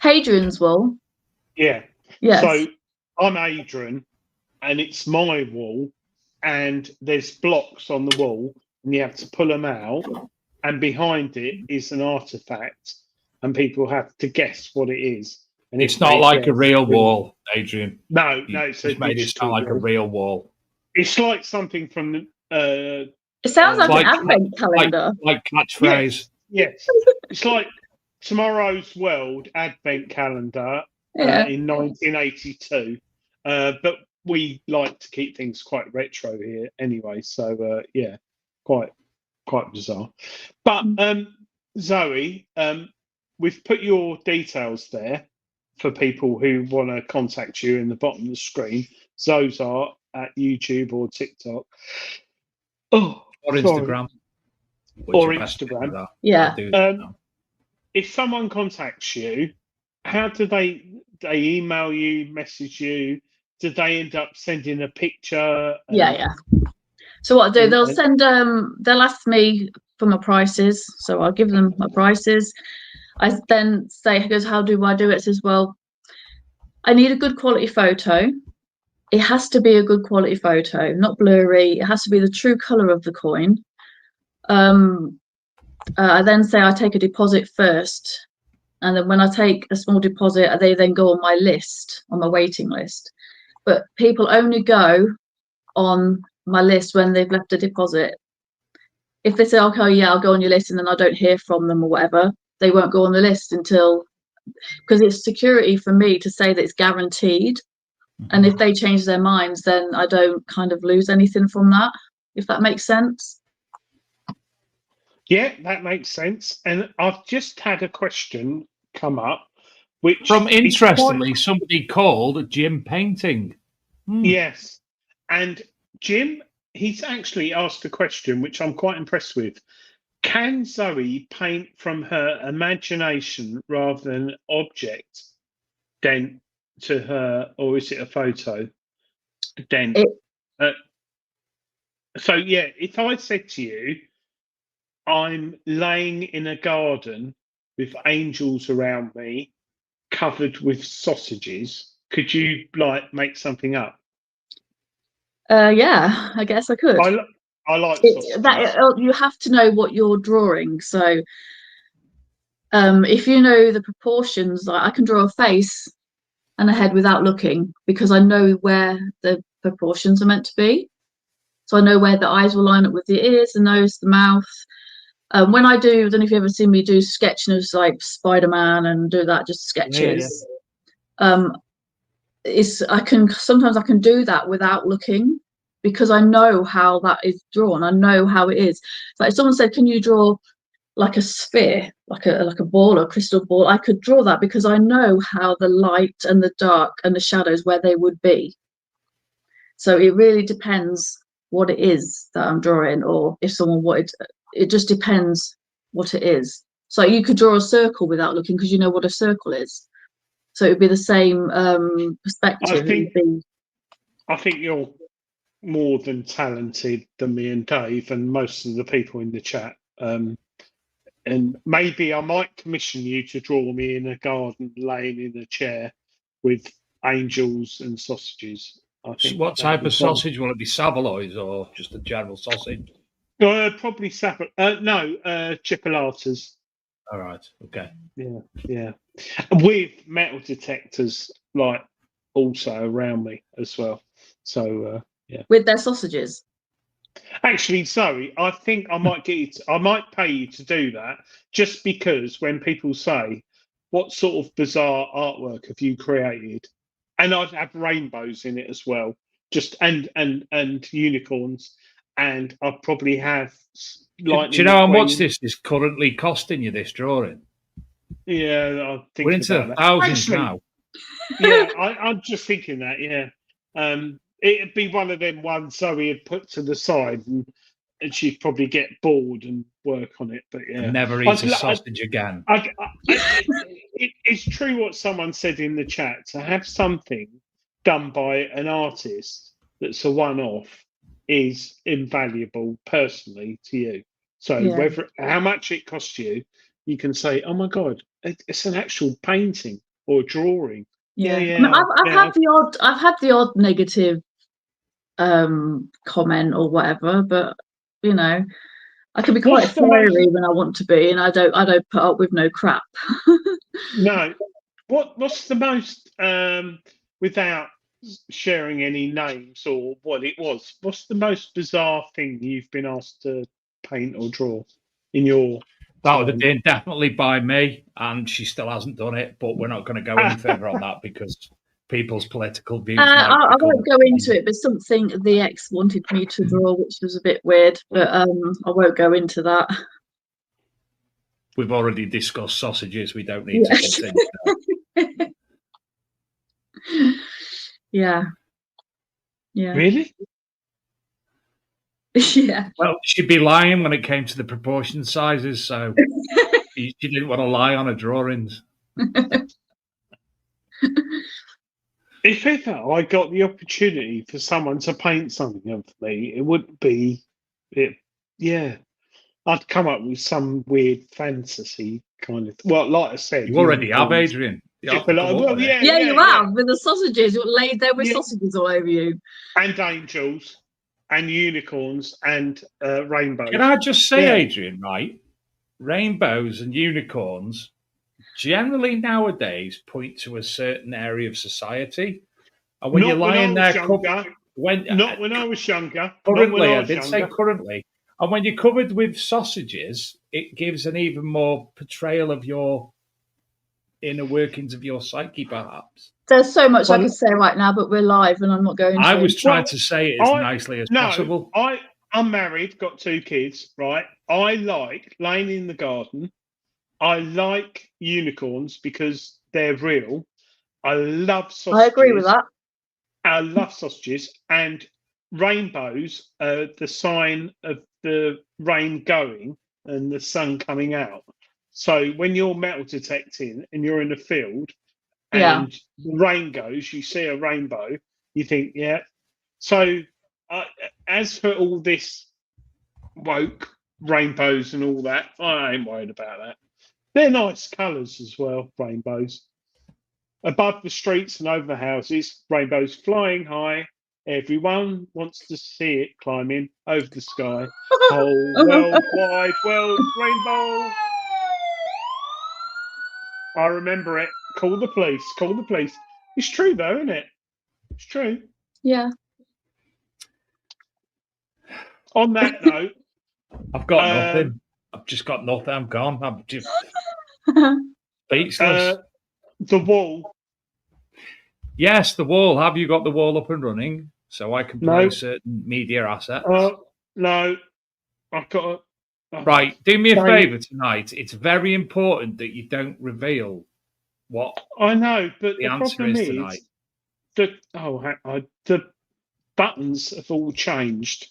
Hadrian's Wall? Yeah. Yes. So, I'm Adrian, and it's my wall, and there's blocks on the wall, and you have to pull them out, and behind it is an artifact, and people have to guess what it is. And it's not like a real wall, Adrian. No, it's made it sound like a real wall. It's like something from it sounds like an advent calendar. Like catchphrase. Yes. It's like Tomorrow's World advent calendar in 1982. But we like to keep things quite retro here anyway. So, yeah, quite bizarre. But, Zoe, we've put your details there for people who want to contact you in the bottom of the screen. Zozart at YouTube or TikTok. Oh, or Instagram. Or Instagram. Yeah. If someone contacts you, how do they email you, message you? Do they end up sending a picture? Yeah. So what I do, they'll send they'll ask me for my prices, so I'll give them my prices. I then say, he goes, how do I do it? It says, well, I need a good quality photo. It has to be a good quality photo, not blurry. It has to be the true color of the coin. I then say I take a deposit first, and then when I take a small deposit, they then go on my list, on my waiting list. But people only go on my list when they've left a deposit. If they say, okay, yeah, I'll go on your list, and then I don't hear from them or whatever, they won't go on the list until, because it's security for me to say that it's guaranteed. And if they change their minds, then I don't kind of lose anything from that, if that makes sense. Yeah, that makes sense. And I've just had a question come up, which from interestingly somebody called Jim Painting. Yes, and Jim, he's actually asked a question which I'm quite impressed with. Can Zoe paint from her imagination rather than object then to her, or is it a photo? Then, so yeah, if I said to you, I'm laying in a garden with angels around me, covered with sausages, could you like make something up? Yeah, I guess I could. I like sausages. You have to know what you're drawing. So if you know the proportions, like I can draw a face and a head without looking, because I know where the proportions are meant to be. So I know where the eyes will line up with the ears, the nose, the mouth. When I do, I don't know if you ever seen me do sketching of like Spider-Man and do that, just sketches. Sometimes I can do that without looking because I know how that is drawn. I know how it is. Like if someone said, "Can you draw like a sphere, like a ball or a crystal ball?" I could draw that because I know how the light and the dark and the shadows where they would be. So it really depends what it is that I'm drawing, or if someone wanted. It just depends what it is. So you could draw a circle without looking because you know what a circle is. So it would be the same perspective. I think you're more than talented than me and Dave and most of the people in the chat. And maybe I might commission you to draw me in a garden, laying in a chair with angels and sausages. I think. What type of sausage? Will it be Savoy's or just a general sausage? Probably no, chipolatas. All right. Okay. Yeah. With metal detectors, like also around me as well. So yeah. With their sausages. Actually, Zoe, I think I might I might pay you to do that, just because when people say, "What sort of bizarre artwork have you created?" and I'd have rainbows in it as well, just and unicorns, and I'd probably have Do you know how much this is currently costing you? This drawing? Yeah, I'm thinking we're into about thousands that. now. Yeah, I'm just thinking that. Yeah, it'd be one of them ones Zoe had put to the side, and she'd probably get bored and work on it. But yeah, And never eat a sausage again. It's true what someone said in the chat. To have something done by an artist that's a one-off is invaluable personally to you. So whether how much it costs you, you can say, "Oh my God, it's an actual painting or drawing." Yeah. I mean, I've had the odd negative comment or whatever, but you know, I can be quite fiery when I want to be, and I don't put up with no crap. No. What's the most without sharing any names or what it was? What's the most bizarre thing you've been asked to paint or draw in your? That would have been definitely by me, and she still hasn't done it. But we're not going to go any further on that because people's political views. I won't go into it, but something the ex wanted me to draw, which was a bit weird. But I won't go into that. We've already discussed sausages. We don't need to continue. Yeah. Really? Yeah. Well, she'd be lying when it came to the proportion sizes, so she didn't want to lie on her drawings. If ever I got the opportunity for someone to paint something of me, it would be it. Yeah, I'd come up with some weird fantasy kind of. Well, like I said, you already have, Adrian. You have with the sausages. You're laid there with sausages all over you, and angels, and unicorns, and rainbows. Can I just say, Adrian? Right, rainbows and unicorns generally nowadays point to a certain area of society, and when you're lying there, not when I was younger. Currently, I did say currently. And when you're covered with sausages, it gives an even more portrayal of your inner workings of your psyche, perhaps. There's so much I could say right now, but we're live and I'm not going to. I was trying to say it as nicely as possible. I'm married, got 2 kids, right? I like laying in the garden. I like unicorns because they're real. I love sausages. I agree with that. I love sausages, and rainbows are the sign of the rain going and the sun coming out. So when you're metal detecting and you're in a field and the rain goes, you see a rainbow, you think, yeah. So as for all this woke rainbows and all that, I ain't worried about that. They're nice colours as well, rainbows. Above the streets and over the houses, rainbows flying high. Everyone wants to see it climbing over the sky. Whole world, wide world, rainbow. I remember it. Call the police. Call the police. It's true, though, isn't it? It's true. Yeah. On that note, I've got nothing. I've just got nothing. I'm gone. I'm just speechless. The wall. Yes, the wall. Have you got the wall up and running so I can play No. certain media assets? No. I've got Right. Do me a Dave. favour tonight. It's very important that you don't reveal what I know, but the the answer problem is is tonight. the buttons have all changed.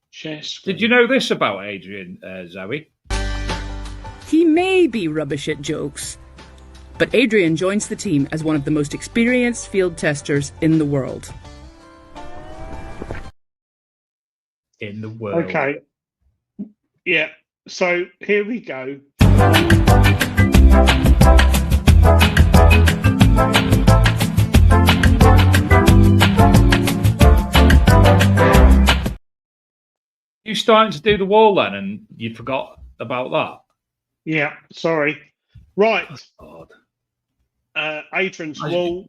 Share screen. Did you know this about Adrian, Zoe? He may be rubbish at jokes, but Adrian joins the team as one of the most experienced field testers in the world. In the world. Okay. Yeah. So here we go. You starting to do the wall then, and you forgot about that? Yeah. Sorry. Right. God. Adrian's wall.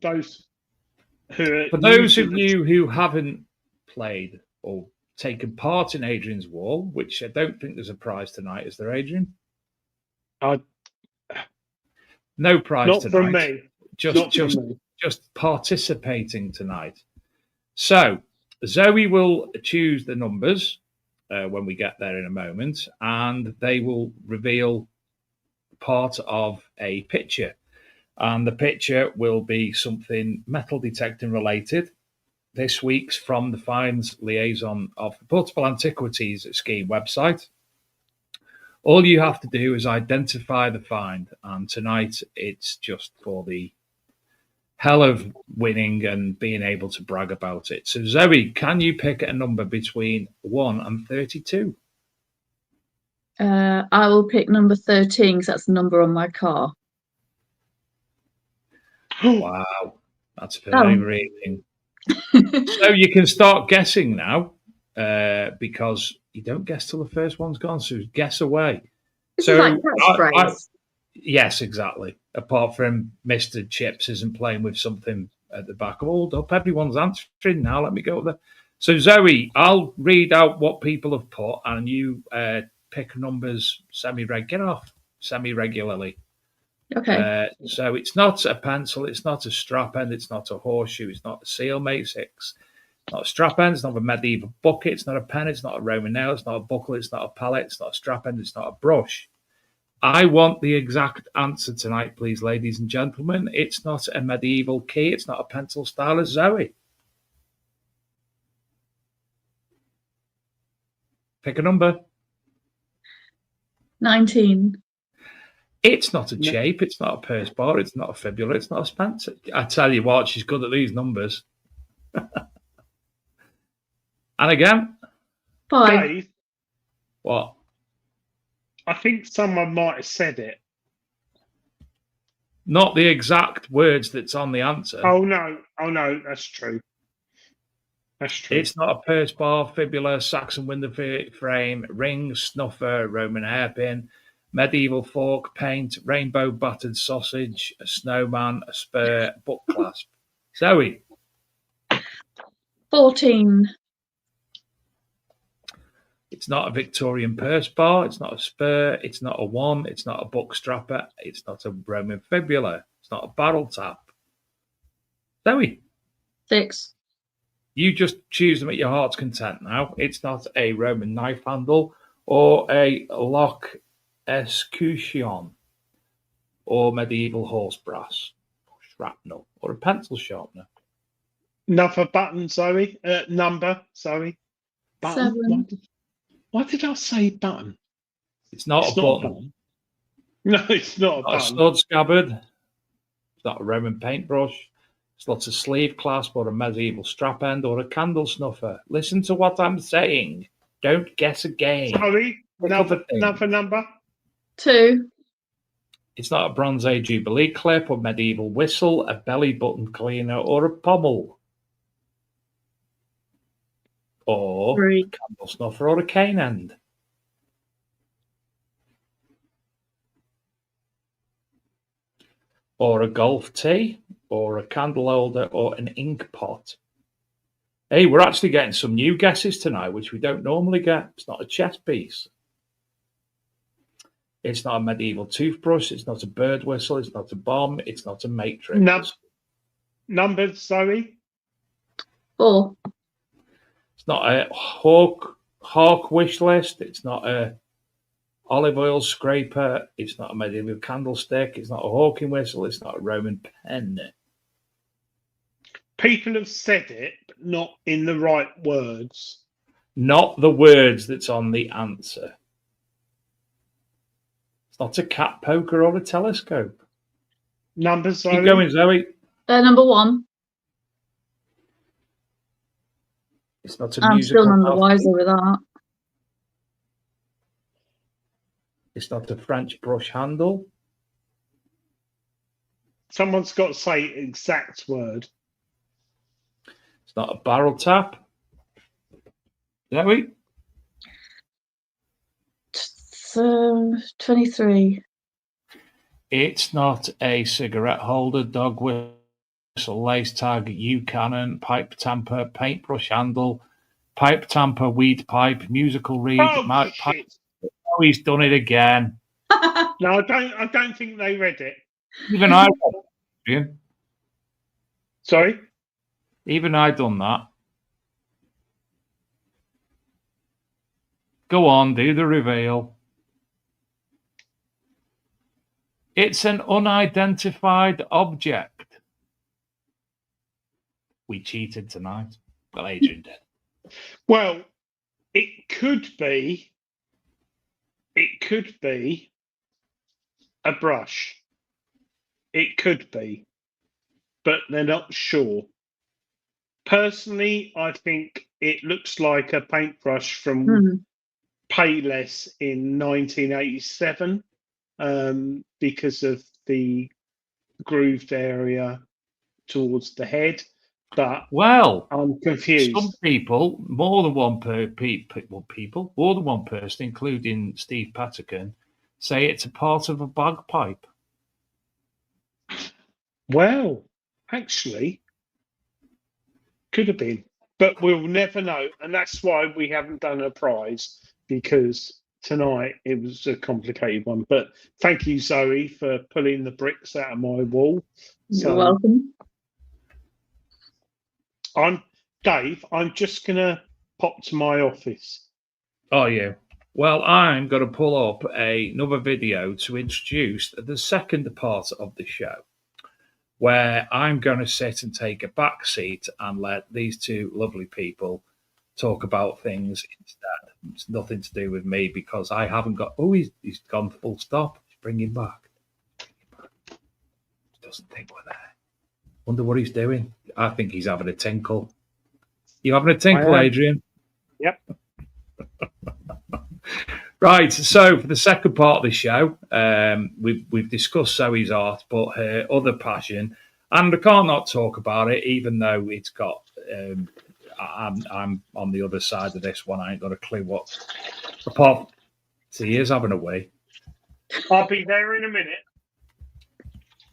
For those of you who haven't played or taken part in Adrian's wall, which I don't think there's a prize tonight, is there, Adrian? No prize not tonight. From me. Just participating tonight. So Zoe will choose the numbers when we get there in a moment, and they will reveal part of a picture. And the picture will be something metal detecting related. This week's from the Finds Liaison of the Portable Antiquities Scheme website. All you have to do is identify the find, and tonight it's just for the hell of winning and being able to brag about it. So Zoe, can you pick a number between 1 and 32? I will pick number 13 because that's the number on my car. Wow, that's very revealing. So you can start guessing now, because you don't guess till the first one's gone. So guess away. This is like catchphrase. Yes, exactly. Apart from Mr. Chips isn't playing with something at the back. Hold up, everyone's answering now. Let me go up there. So Zoe, I'll read out what people have put, and you pick numbers semi-regularly. Okay. So it's not a pencil, it's not a strap end, it's not a horseshoe, it's not a seal mate 6, it's not a strap end, it's not a medieval bucket, it's not a pen, it's not a Roman nail, it's not a buckle, it's not a pallet, it's not a strap end, it's not a brush. I want the exact answer tonight, please, ladies and gentlemen. It's not a medieval key, it's not a pencil stylus. Zoe, pick a number. 19. It's not a chape, it's not a purse bar, it's not a fibula, it's not a Spencer. I tell you what, she's good at these numbers. And again? 5. Dave, What? I think someone might have said it. Not the exact words that's on the answer. Oh no, that's true. That's true. It's not a purse bar, fibula, Saxon window frame, ring, snuffer, Roman hairpin, medieval fork, paint, rainbow battered sausage, a snowman, a spur, book clasp. Zoe. 14. It's not a Victorian purse bar, it's not a spur, it's not a wand, it's not a book strapper, it's not a Roman fibula, it's not a barrel tap. Zoe. 6. You just choose them at your heart's content now. It's not a Roman knife handle or a lock escutcheon or medieval horse brass or shrapnel or a pencil sharpener. Another button, Zoe. Number, Zoe. Button. 7. Why did I say button? It's not a button. No, it's not a Not a button. stud scabbard. It's not a Roman paintbrush. It's not a sleeve clasp or a medieval strap end or a candle snuffer. Listen to what I'm saying. Don't guess again. Sorry, another number. 2. It's not a Bronze Age Jubilee clip or medieval whistle, a belly button cleaner or a pommel. Or 3. a candle snuffer or a cane end. Or a golf tee, or a candle holder, or an ink pot. Hey, we're actually getting some new guesses tonight, which we don't normally get. It's not a chess piece. It's not a medieval toothbrush. It's not a bird whistle. It's not a bomb. It's not a matrix. Numbers, Zoe? 4. It's not a hawk wish list. It's not a olive oil scraper. It's not a medieval candlestick. It's not a hawking whistle. It's not a Roman pen. People have said it, but not in the right words. Not the words that's on the answer. It's not a cat poker or a telescope. Numbers, Zoe? Keep going, Zoe. Number 1. It's not a I'm musical still none the novel. wiser with that. It's not a French brush handle. Someone's got to say exact word. It's not a barrel tap. Zoe? So 23. It's not a cigarette holder, dog whistle, lace tag, U-cannon, pipe tamper, paintbrush handle, pipe tamper, weed pipe, musical reed, pipe. Oh, he's done it again. No, I don't think they read it. Even I read it. Sorry? Even I done that. Go on, do the reveal. It's an unidentified object. We cheated tonight. Well, Adrian did. Well, it could be a brush. It could be, but they're not sure. Personally, I think it looks like a paintbrush from Payless in 1987 because of the grooved area towards the head. But I'm confused. Some people, more than one person, including Steve Patterson, say it's a part of a bagpipe. Well, actually, could have been, but we'll never know, and that's why we haven't done a prize, because tonight it was a complicated one. But thank you, Zoe, for pulling the bricks out of my wall. You're welcome. Dave, I'm just going to pop to my office. Oh, yeah. Well, I'm going to pull up another video to introduce the second part of the show, where I'm going to sit and take a back seat and let these two lovely people talk about things instead. It's nothing to do with me because I haven't got... Oh, he's gone full stop. Bring him back. He doesn't think we're there. Wonder what he's doing. I think he's having a tinkle. You having a tinkle, Adrian? Yep. Right. So for the second part of the show, we've discussed Zoe's art, but her other passion, and I can't not talk about it, even though it's got. I'm on the other side of this one. I ain't got a clue what. Apart, so he is having a wee. I'll be there in a minute.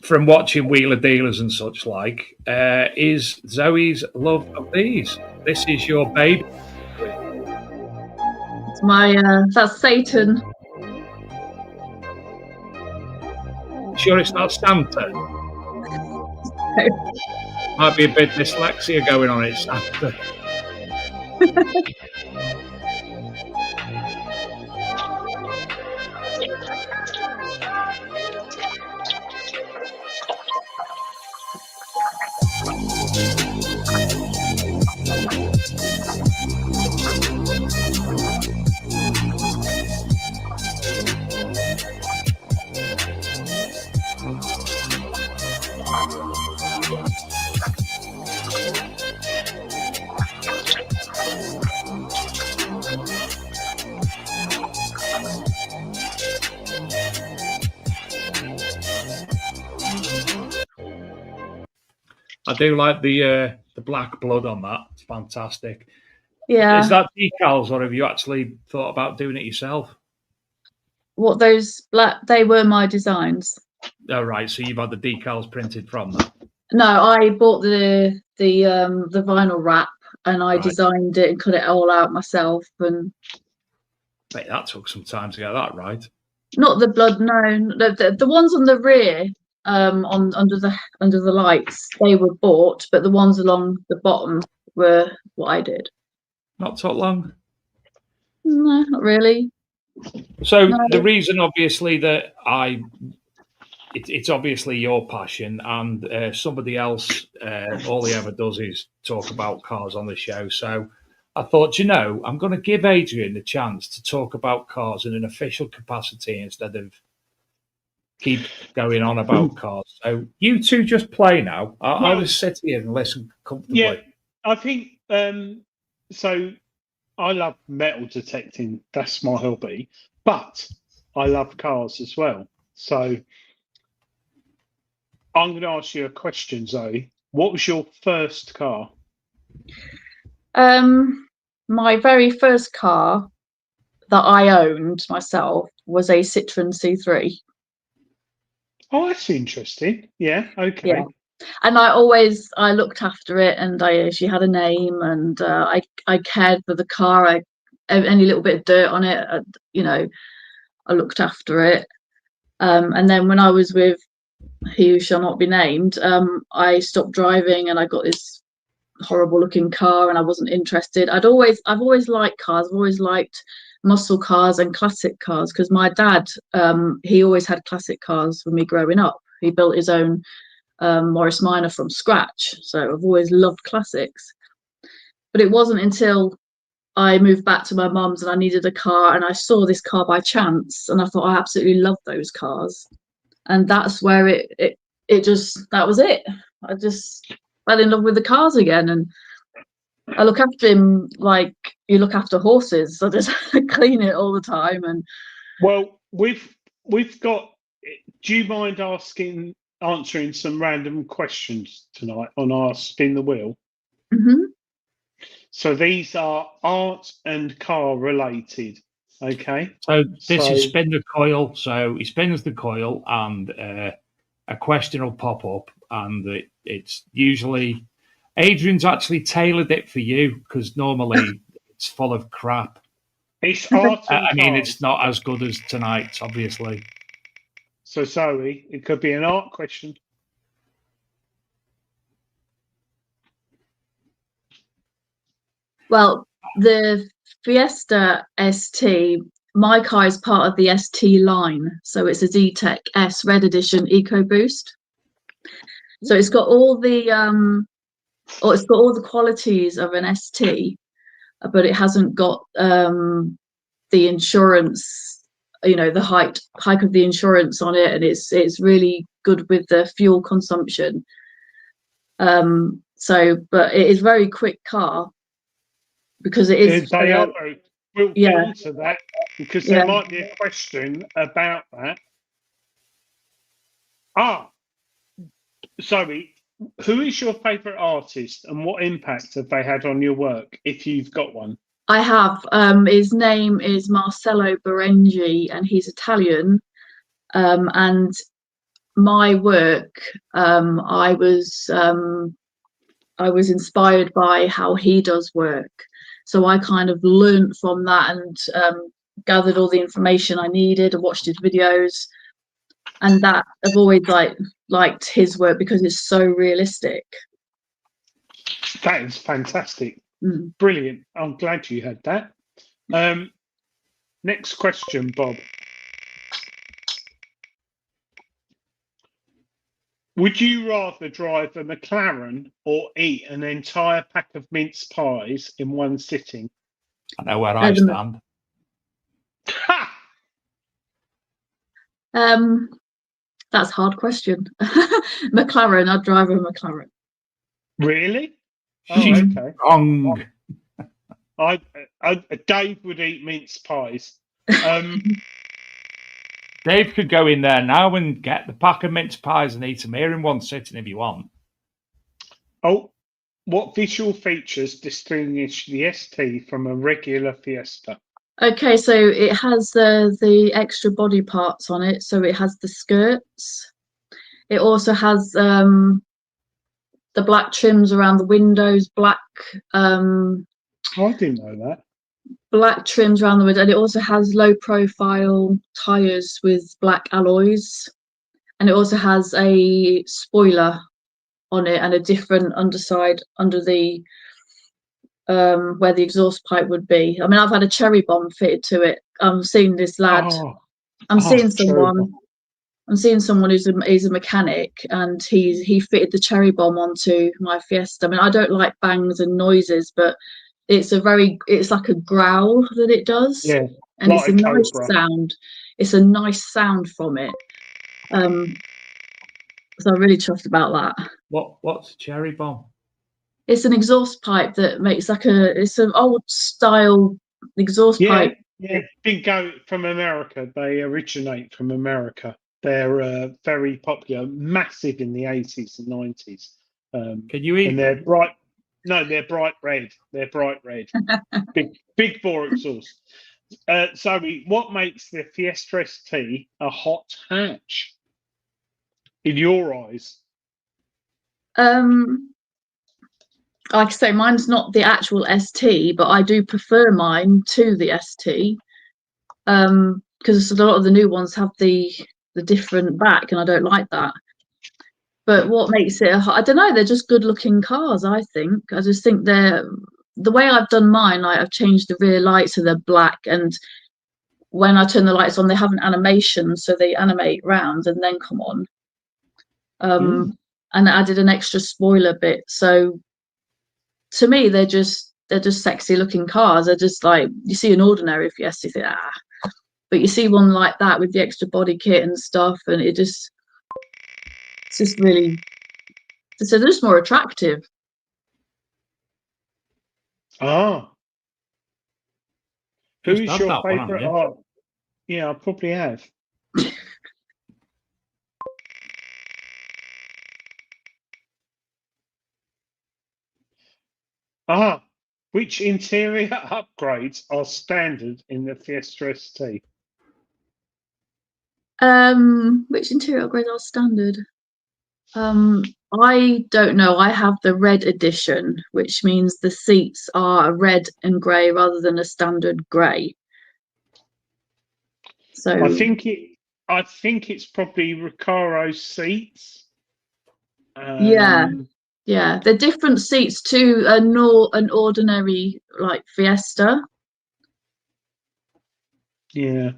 From watching Wheeler Dealers and such like, is Zoe's love of these. This is your baby. It's my, that's Satan. Sure it's not Santa? Might be a bit dyslexia going on at Santa. I do like the black blood on that. It's fantastic. Yeah. Is that decals, or have you actually thought about doing it yourself? What, those black? They were my designs. Oh, right. So you've had the decals printed from that. No, I bought the vinyl wrap and I designed it and cut it all out myself. And Mate, that took some time to get that right. Not the blood, no. The ones on the rear, on under the lights, they were bought, but the ones along the bottom were what I did. Not so long. No, not really. So No. the reason, obviously, that it's obviously your passion, and somebody else, all he ever does is talk about cars on the show. So I thought, I'm going to give Adrian the chance to talk about cars in an official capacity instead of keep going on about cars. So you two just play now. I'll just sit here and listen comfortably. Yeah, I think so. I love metal detecting. That's my hobby, but I love cars as well. So I'm going to ask you a question, Zoe. What was your first car? My very first car that I owned myself was a Citroen C3. Oh, that's interesting. Yeah, okay. Yeah. And I looked after it, and she had a name, and I cared for the car. Any little bit of dirt on it, I looked after it. And then when I was with he who shall not be named, I stopped driving, and I got this horrible looking car, and I wasn't interested. I've always liked cars. I've always liked muscle cars and classic cars, because my dad, he always had classic cars for me growing up. He built his own Morris Minor from scratch, so I've always loved classics. But it wasn't until I moved back to my mum's and I needed a car, and I saw this car by chance, and I thought I absolutely love those cars, and that's where that was it. I just fell in love with the cars again, and I look after him like you look after horses. I just clean it all the time. And well, we've got. Do you mind answering some random questions tonight on our spin the wheel? Mm-hmm. So these are art and car related. Okay. So this is spin the coil. So he spins the coil, and a question will pop up, and it's usually Adrian's actually tailored it for you, because normally it's full of crap. It's art. I mean, it's not as good as tonight's, obviously. So Zoe, it could be an art question. Well, the Fiesta ST, my car is part of the ST line, so it's a D-Tech S Red Edition EcoBoost. So it's got all the qualities of an ST, but it hasn't got the insurance, the hike of the insurance on it, and it's really good with the fuel consumption. But it is a very quick car, because it is. We'll get onto that, because there might be a question about that. Sorry, who is your favourite artist, and what impact have they had on your work, if you've got one? I have. His name is Marcello Berengi, and he's Italian. And my work, I was inspired by how he does work. So I kind of learned from that, and gathered all the information I needed, and watched his videos, and that I've always liked his work because it's so realistic. That is fantastic. Brilliant. I'm glad you had that. Next question, Bob. Would you rather drive a McLaren or eat an entire pack of mince pies in one sitting? I know where I stand. That's a hard question. McLaren, I'd drive a McLaren. Really? She's wrong. Dave would eat mince pies. Dave could go in there now and get the pack of mince pies and eat them here in one sitting if you want. Oh, what visual features distinguish the ST from a regular Fiesta? Okay, so it has the extra body parts on it. So it has the skirts. It also has the black trims around the windows, black. I didn't know that. black trims around the wood, and it also has low profile tires with black alloys, and it also has a spoiler on it and a different underside under the where the exhaust pipe would be. I mean, I've had a cherry bomb fitted to it. I'm seeing this lad. I'm seeing someone. I'm seeing someone who's a mechanic, and he fitted the cherry bomb onto my Fiesta. I mean, I don't like bangs and noises, but it's like a growl that it does, Yeah, and like it's a a nice Cobra. sound. It's a nice sound from it. So I'm really chuffed about that. What's cherry bomb? It's an exhaust pipe that makes it's an old style exhaust Yeah, pipe. yeah. Big go from America. They originate from America. They're very popular, massive in the 80s and 90s. Can you eat and they're bright. No, they're bright red. They're bright red. big bore exhaust. Zoe, what makes the Fiesta ST a hot hatch in your eyes? Like I say, mine's not the actual ST, but I do prefer mine to the ST. Because a lot of the new ones have the different back, and I don't like that. But what makes it I don't know, they're just good looking cars, I think. I just think they're the way I've done mine, like I've changed the rear lights so they're black, and when I turn the lights on, they have an animation, so they animate round and then come on. And I added an extra spoiler bit. So to me, they're just sexy looking cars. They're just like, you see an ordinary Fiesta, you think, but you see one like that with the extra body kit and stuff, and it's just really, so they're just more attractive. Who's Just your that one, favourite? haven't you? Yeah, I probably have. Which interior upgrades are standard in the Fiesta ST? Which interior upgrades are standard? I don't know. I have the red edition, which means the seats are red and grey rather than a standard grey. So I think it's probably Recaro's seats. yeah, they're different seats to an ordinary like Fiesta. Yeah.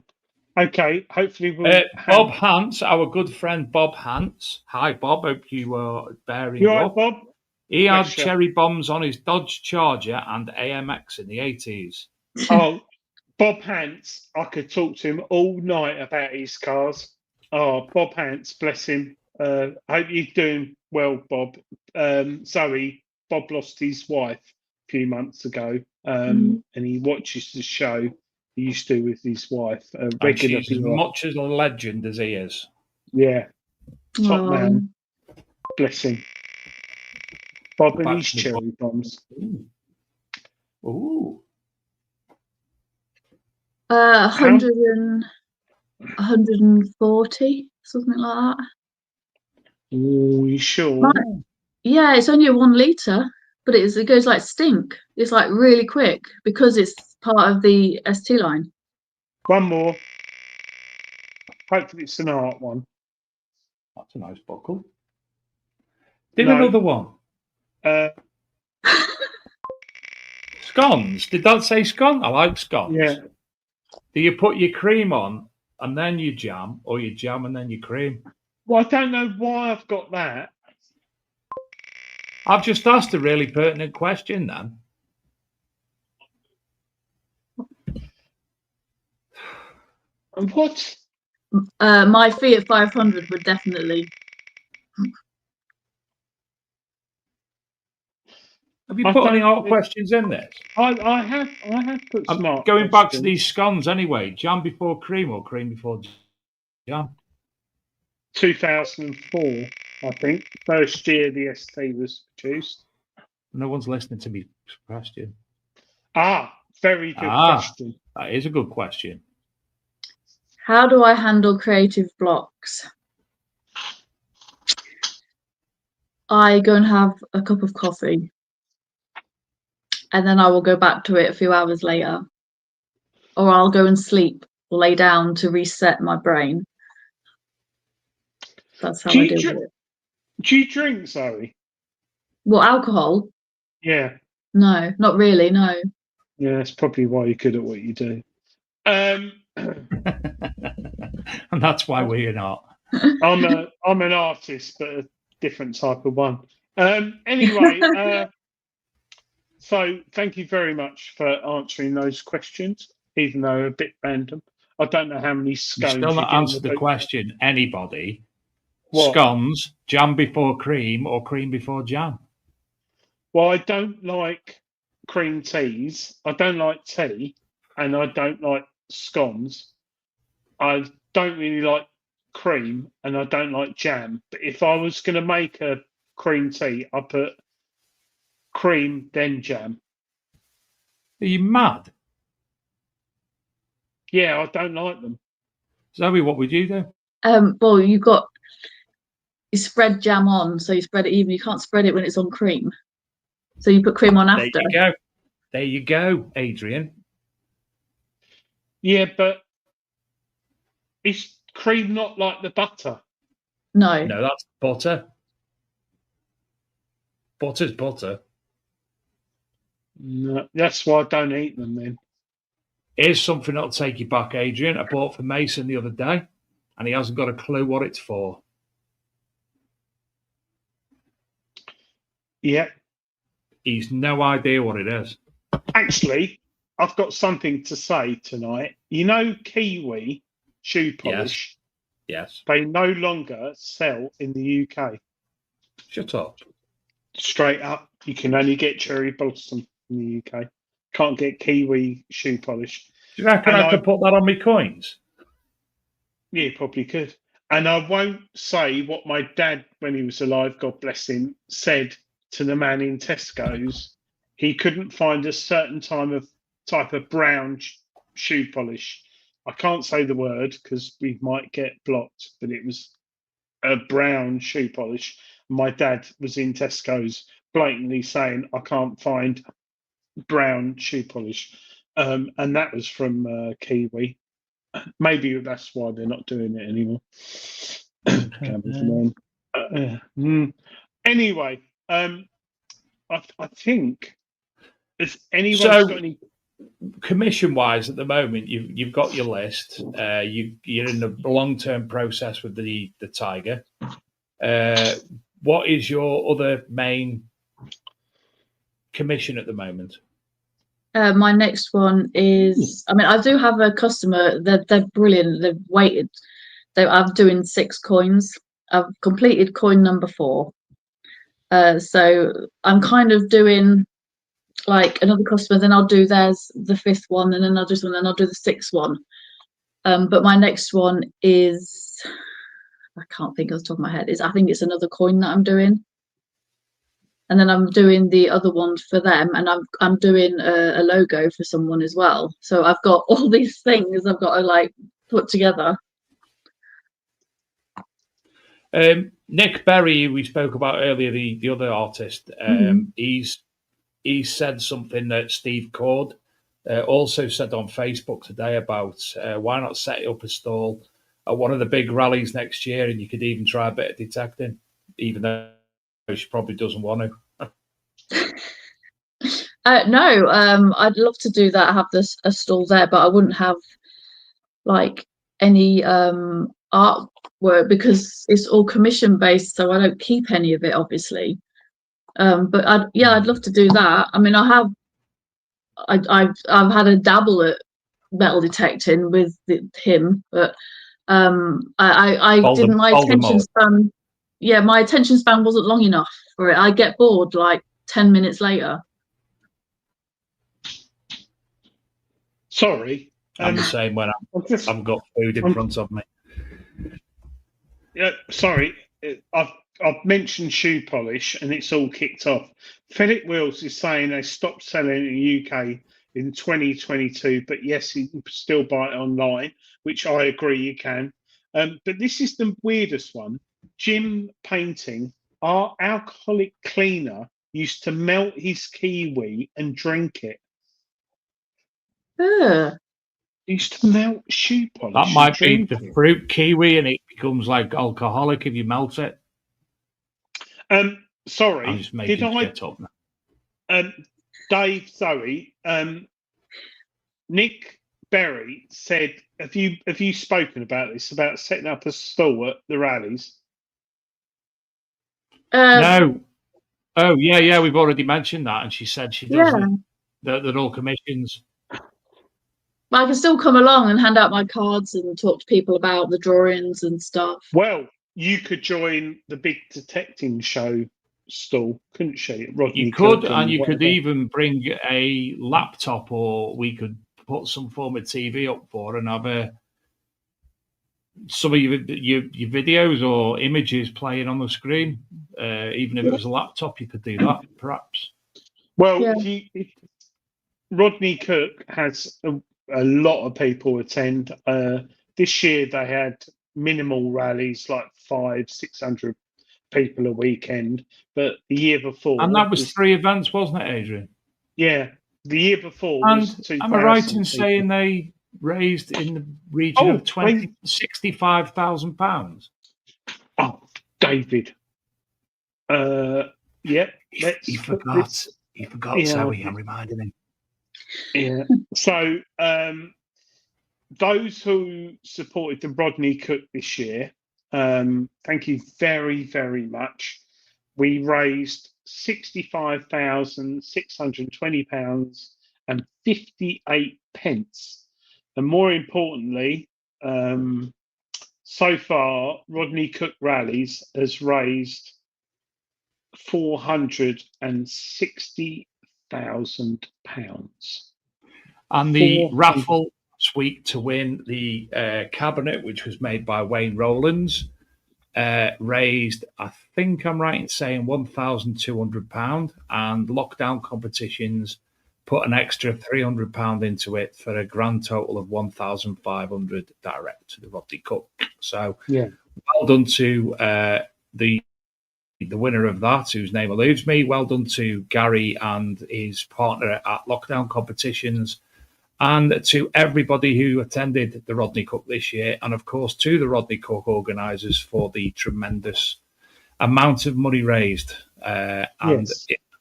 Okay. Hopefully we'll. Bob Hance, our good friend Bob Hance. Hi, Bob. Hope you are bearing You all up. right, Bob? He had Bless you. cherry bombs on his Dodge Charger and AMX in the 80s. Oh, Bob Hance. I could talk to him all night about his cars. Oh, Bob Hance, bless him. Hope you're doing well, Bob. Zoe, Bob lost his wife a few months ago, and he watches the show he used to with his wife. And she's as much as a legend as he is. Yeah, top man. Bless him. Bob and his cherry bombs. Ooh. 140, something like that. Oh, you sure? Yeah, it's only a 1 litre, but it goes like stink. It's like really quick because it's part of the ST line. One more. Hopefully it's an art one. That's a nice buckle. Do another one. Scones. Did that say scone? I like scones. Yeah. Do you put your cream on and then you jam, or you jam and then you cream? Well, I don't know why I've got that. I've just asked a really pertinent question then. What? My Fiat 500 would definitely. Have you put any art questions in this? I have put some art going back to these scones anyway. Jam before cream or cream before jam? 2004, I think. First year the ST was produced. No one's listening to me question. Very good question. That is a good question. How do I handle creative blocks? I go and have a cup of coffee, and then I will go back to it a few hours later. or I'll go and sleep or lay down to reset my brain. That's how I deal with it. Do you drink, Zoe? Well, alcohol? Yeah. No, not really. No. Yeah, that's probably why you're good at what you do. And that's why we're not. I'm an artist, but a different type of one. Anyway, so thank you very much for answering those questions, even though a bit random. I don't know how many scones Still not you get in answered the question. Anybody? What? Scones, jam before cream, or cream before jam? Well, I don't like cream teas. I don't like tea, and I don't like scones. I don't really like cream, and I don't like jam. But if I was going to make a cream tea, I put cream then jam. Are you mad? Yeah, I don't like them. Zoe, what would you do? Well, you spread jam on, so you spread it even. You can't spread it when it's on cream. So you put cream on after. There you go. There you go, Adrian. Yeah, but is cream not like the butter? No. No, that's butter. Butter's butter. No, that's why I don't eat them then. Here's something that'll take you back, Adrian. I bought for Mason the other day, and he hasn't got a clue what it's for. Yeah. He's no idea what it is. Actually, I've got something to say tonight. You know, Kiwi shoe polish. Yes. They no longer sell in the UK. Shut up. Straight up, you can only get cherry blossom in the UK. Can't get Kiwi shoe polish. Do you reckon I could put that on my coins? Yeah, probably could. And I won't say what my dad, when he was alive, God bless him, said to the man in Tesco's. He couldn't find a certain type of brown shoe polish. I can't say the word because we might get blocked, but it was a brown shoe polish. My dad was in Tesco's blatantly saying, I can't find brown shoe polish. And that was from Kiwi. Maybe that's why they're not doing it anymore. Anyway, I think, has anyone got any commission-wise at the moment? You've got your list. You're in a long-term process with the Tiger. What is your other main commission at the moment? My next one is, I do have a customer. They're brilliant. They've waited. I'm doing 6 coins. I've completed coin number 4. So I'm kind of doing like another customer. Then I'll do theirs, the 5th one, and then I'll do this one. Then I'll do the 6th one. But my next one is, I can't think off the top of my head. I think it's another coin that I'm doing. And then I'm doing the other one for them, and I'm doing a logo for someone as well. So I've got all these things I've got to like put together. Nick Berry, we spoke about earlier, the other artist. He's said something that Steve Cord also said on Facebook today about why not set up a stall at one of the big rallies next year, and you could even try a bit of detecting, even though she probably doesn't want to. No, I'd love to do that. Have a stall there, but I wouldn't have like any artwork because it's all commission based, so I don't keep any of it, obviously. But I'd love to do that. I mean, I've had a dabble at metal detecting with him, but I didn't. My attention span. Yeah, my attention span wasn't long enough for it. I get bored like 10 minutes later. Sorry. I'm the same when I've got food in front of me. Yeah, sorry. I've mentioned shoe polish and it's all kicked off. Philip Wills is saying they stopped selling in the UK in 2022, but yes, you can still buy it online, which I agree you can. But this is the weirdest one. Jim Painting, our alcoholic cleaner, used to melt his kiwi and drink it. used to melt shoe polish. That might be and the drink fruit kiwi, and it becomes like alcoholic if you melt it. it. Sorry, I'm just making shit up now. Dave, Zoe, Nick Berry said, have you spoken about this, about setting up a stall at the rallies? No. Oh, yeah, we've already mentioned that, and she said she doesn't. That all commissions. But I can still come along and hand out my cards and talk to people about the drawings and stuff. Well, you could join the big detecting show stall, couldn't you? Rodney You could, Cook and you whatever. could even bring a laptop, or we could put some form of TV up for and have some of your videos or images playing on the screen. Even if it was a laptop, you could do that, perhaps. Well, if Rodney Cook has a lot of people attend. This year they had minimal rallies, like 500-600 people a weekend. But the year before, and that was 3 events, wasn't it, Adrian? Yeah, the year before was 2,000. Am I right in people. saying they raised in the region of £65,000? Oh, David. Yeah. He forgot. He forgot, Zoe. I'm reminding him. Yeah. So those who supported the Rodney Cook this year, thank you very, very much. We raised £65,620 and 58 pence. And more importantly, so far, Rodney Cook Rallies has raised £460,000. And the raffle this week to win the cabinet, which was made by Wayne Rowlands, raised, I think I'm right in saying, £1,200, and lockdown competitions put an extra £300 into it for a grand total of £1,500 direct to the Rodney Cook. So, well done to the winner of that, whose name eludes me. Well done to Gary and his partner at lockdown competitions, and to everybody who attended the Rodney Cook this year, and of course to the Rodney Cook organisers for the tremendous amount of money raised. And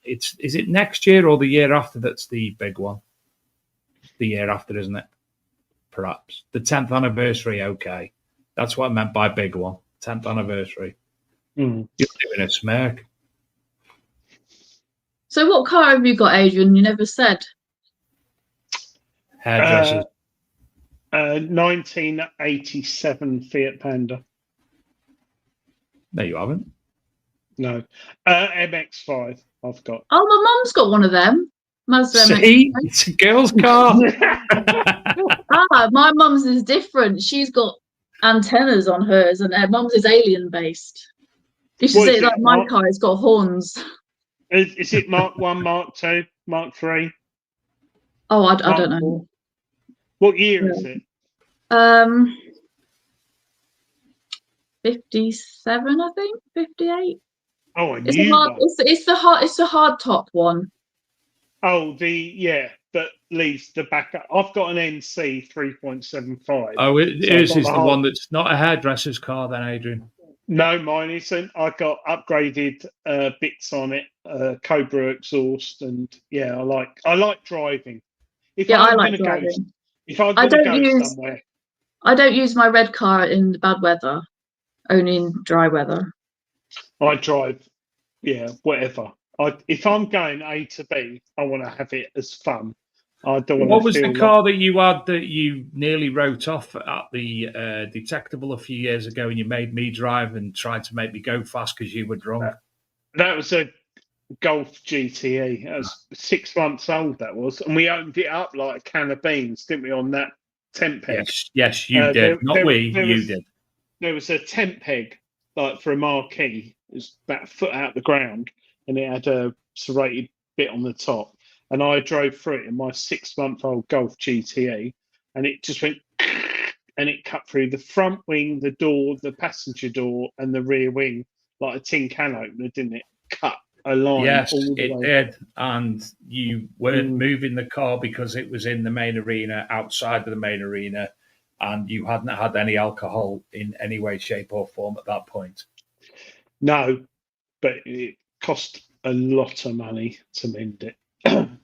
is it next year or the year after that's the big one? The year after, isn't it? Perhaps the 10th anniversary. Okay, that's what I meant by big one. 10th anniversary. You're doing a smirk. So what car have you got, Adrian? You never said. Hairdressers. 1987 Fiat Panda. No, you haven't. No. MX-5 I've got. Oh, my mum's got one of them. See? It's a girl's car. My mum's is different. She's got antennas on hers, and her mum's is alien based. You should say like my car has got horns. Is it Mark 1, Mark 2, Mark 3? Oh, I don't know. What year is it? 57, I think. 58. Oh, I It's knew that. It's the hard top one. Oh, that leaves the back. I've got an NC 3.75. Oh, is the one that's not a hairdresser's car then, Adrian? No, mine isn't. I got upgraded bits on it, Cobra exhaust, and I like driving. I like driving. If I'm going to go somewhere, I don't use my red car in bad weather, only in dry weather. I drive, whatever. If I'm going A to B, I want to have it as fun. I don't want. What was the car that you had that you nearly wrote off at the Detectable a few years ago, and you made me drive and tried to make me go fast because you were drunk? That was a Golf GTE. That was 6 months old. That was, and we opened it up like a can of beans, didn't we? On that tent peg. Yes, you did. You did. There was a tent peg, like for a marquee. It was about a foot out the ground, and it had a serrated bit on the top. And I drove through it in my 6-month-old Golf GTE, and it just went, and it cut through the front wing, the door, the passenger door, and the rear wing like a tin can opener, didn't it? Cut a line Yes, all the it way. did. And you weren't moving the car because it was in the main arena, outside of the main arena, and you hadn't had any alcohol in any way, shape, or form at that point. No, but it cost a lot of money to mend it.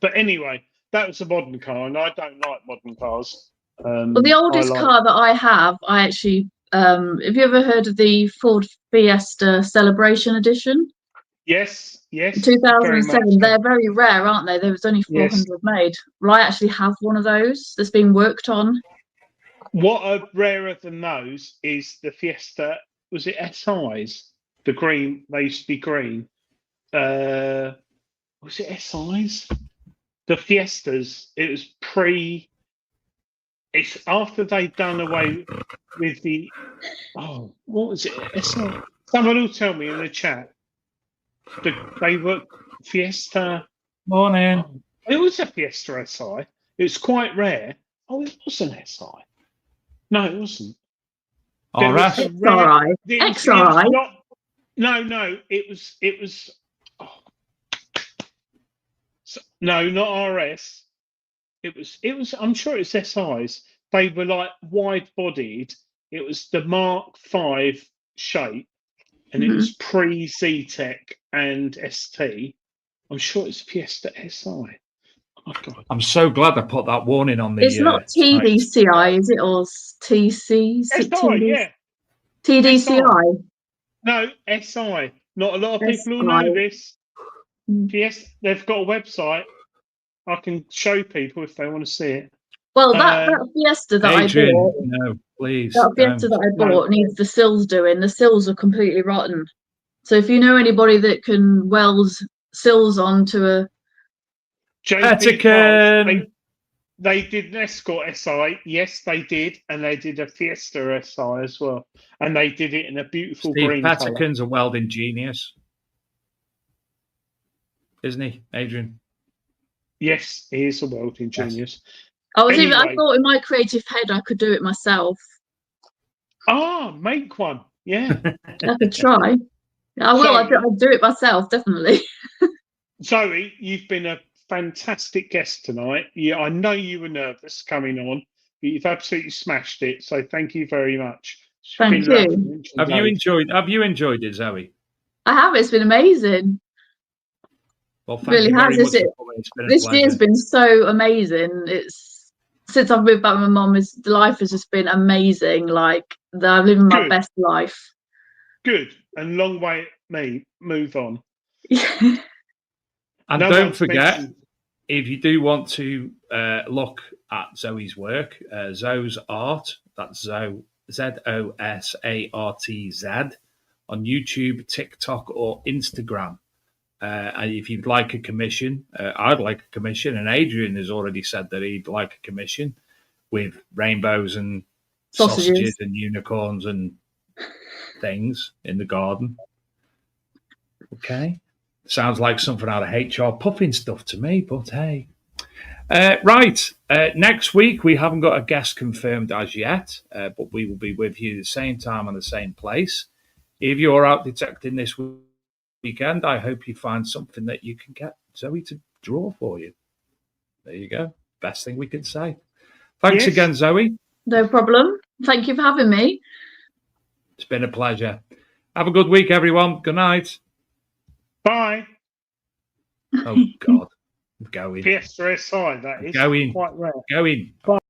But anyway, that was a modern car, and I don't like modern cars. Well, the oldest car that I have, I actually, have you ever heard of the Ford Fiesta Celebration Edition? Yes, very much 2007. so. They're very rare, aren't they? There was only 400 made. Well, I actually have one of those that's been worked on. What are rarer than those is the Fiesta. Was it SIs? The green. They used to be green. Was it SIs? The Fiestas. It was pre. It's after they'd done away with the. Oh, what was it? SI. Someone will tell me in the chat. They were Fiesta. Morning. It was a Fiesta SI. It was quite rare. Oh, it was an SI. No, it wasn't. There was RS? a rare- XRI. it was XRI. no. It was. Oh. No, not RS. It was. I'm sure it's SIs. They were like wide-bodied. It was the Mark V shape, and it was pre-ZTEC and ST. I'm sure it's Fiesta SI. Oh God! I'm so glad I put that warning on the. It's not TDCI, is it, or TC? SI, yeah. TDCI. No, SI. Not a lot of people will know this. Yes, they've got a website. I can show people if they want to see it. Well, that Fiesta that Adrian, I bought, no, please. that Fiesta that I bought needs the sills doing. The sills are completely rotten. So if you know anybody that can weld sills onto a Vatican. They did an Escort SI. Yes, they did. And they did a Fiesta SI as well. And they did it in a beautiful green colour. Vatican's a welding genius. Isn't he, Adrian? Yes, he is a welding genius. I thought in my creative head I could do it myself. Make one. Yeah. I could try. I will. I'll do it myself, definitely. Zoe, you've been a fantastic guest tonight. Yeah, I know you were nervous coming on, but you've absolutely smashed it. So thank you very much. Thank you. Have you enjoyed it, Zoe? I have. It's been amazing. Well, thank you very much. This year's been so amazing. It's since I've moved back with my mum, life has just been amazing. Like I'm living my best life. Good. And long way me. Move on. And don't forget, if you do want to look at Zoe's work, Zoe's Art, that's Zoe, ZOSARTZ, on YouTube, TikTok, or Instagram. And if you'd like a commission, I'd like a commission. And Adrian has already said that he'd like a commission with rainbows and sausages and unicorns and things in the garden. Okay. Sounds like something out of HR puffing stuff to me, but hey. Right. Next week, we haven't got a guest confirmed as yet, but we will be with you the same time and the same place. If you're out detecting this weekend, I hope you find something that you can get Zoe to draw for you. There you go. Best thing we can say. Thanks again, Zoe. No problem. Thank you for having me. It's been a pleasure. Have a good week, everyone. Good night. Bye. Oh, God. I'm going. Fiesta SI, that is Going. quite rare. Going. Bye.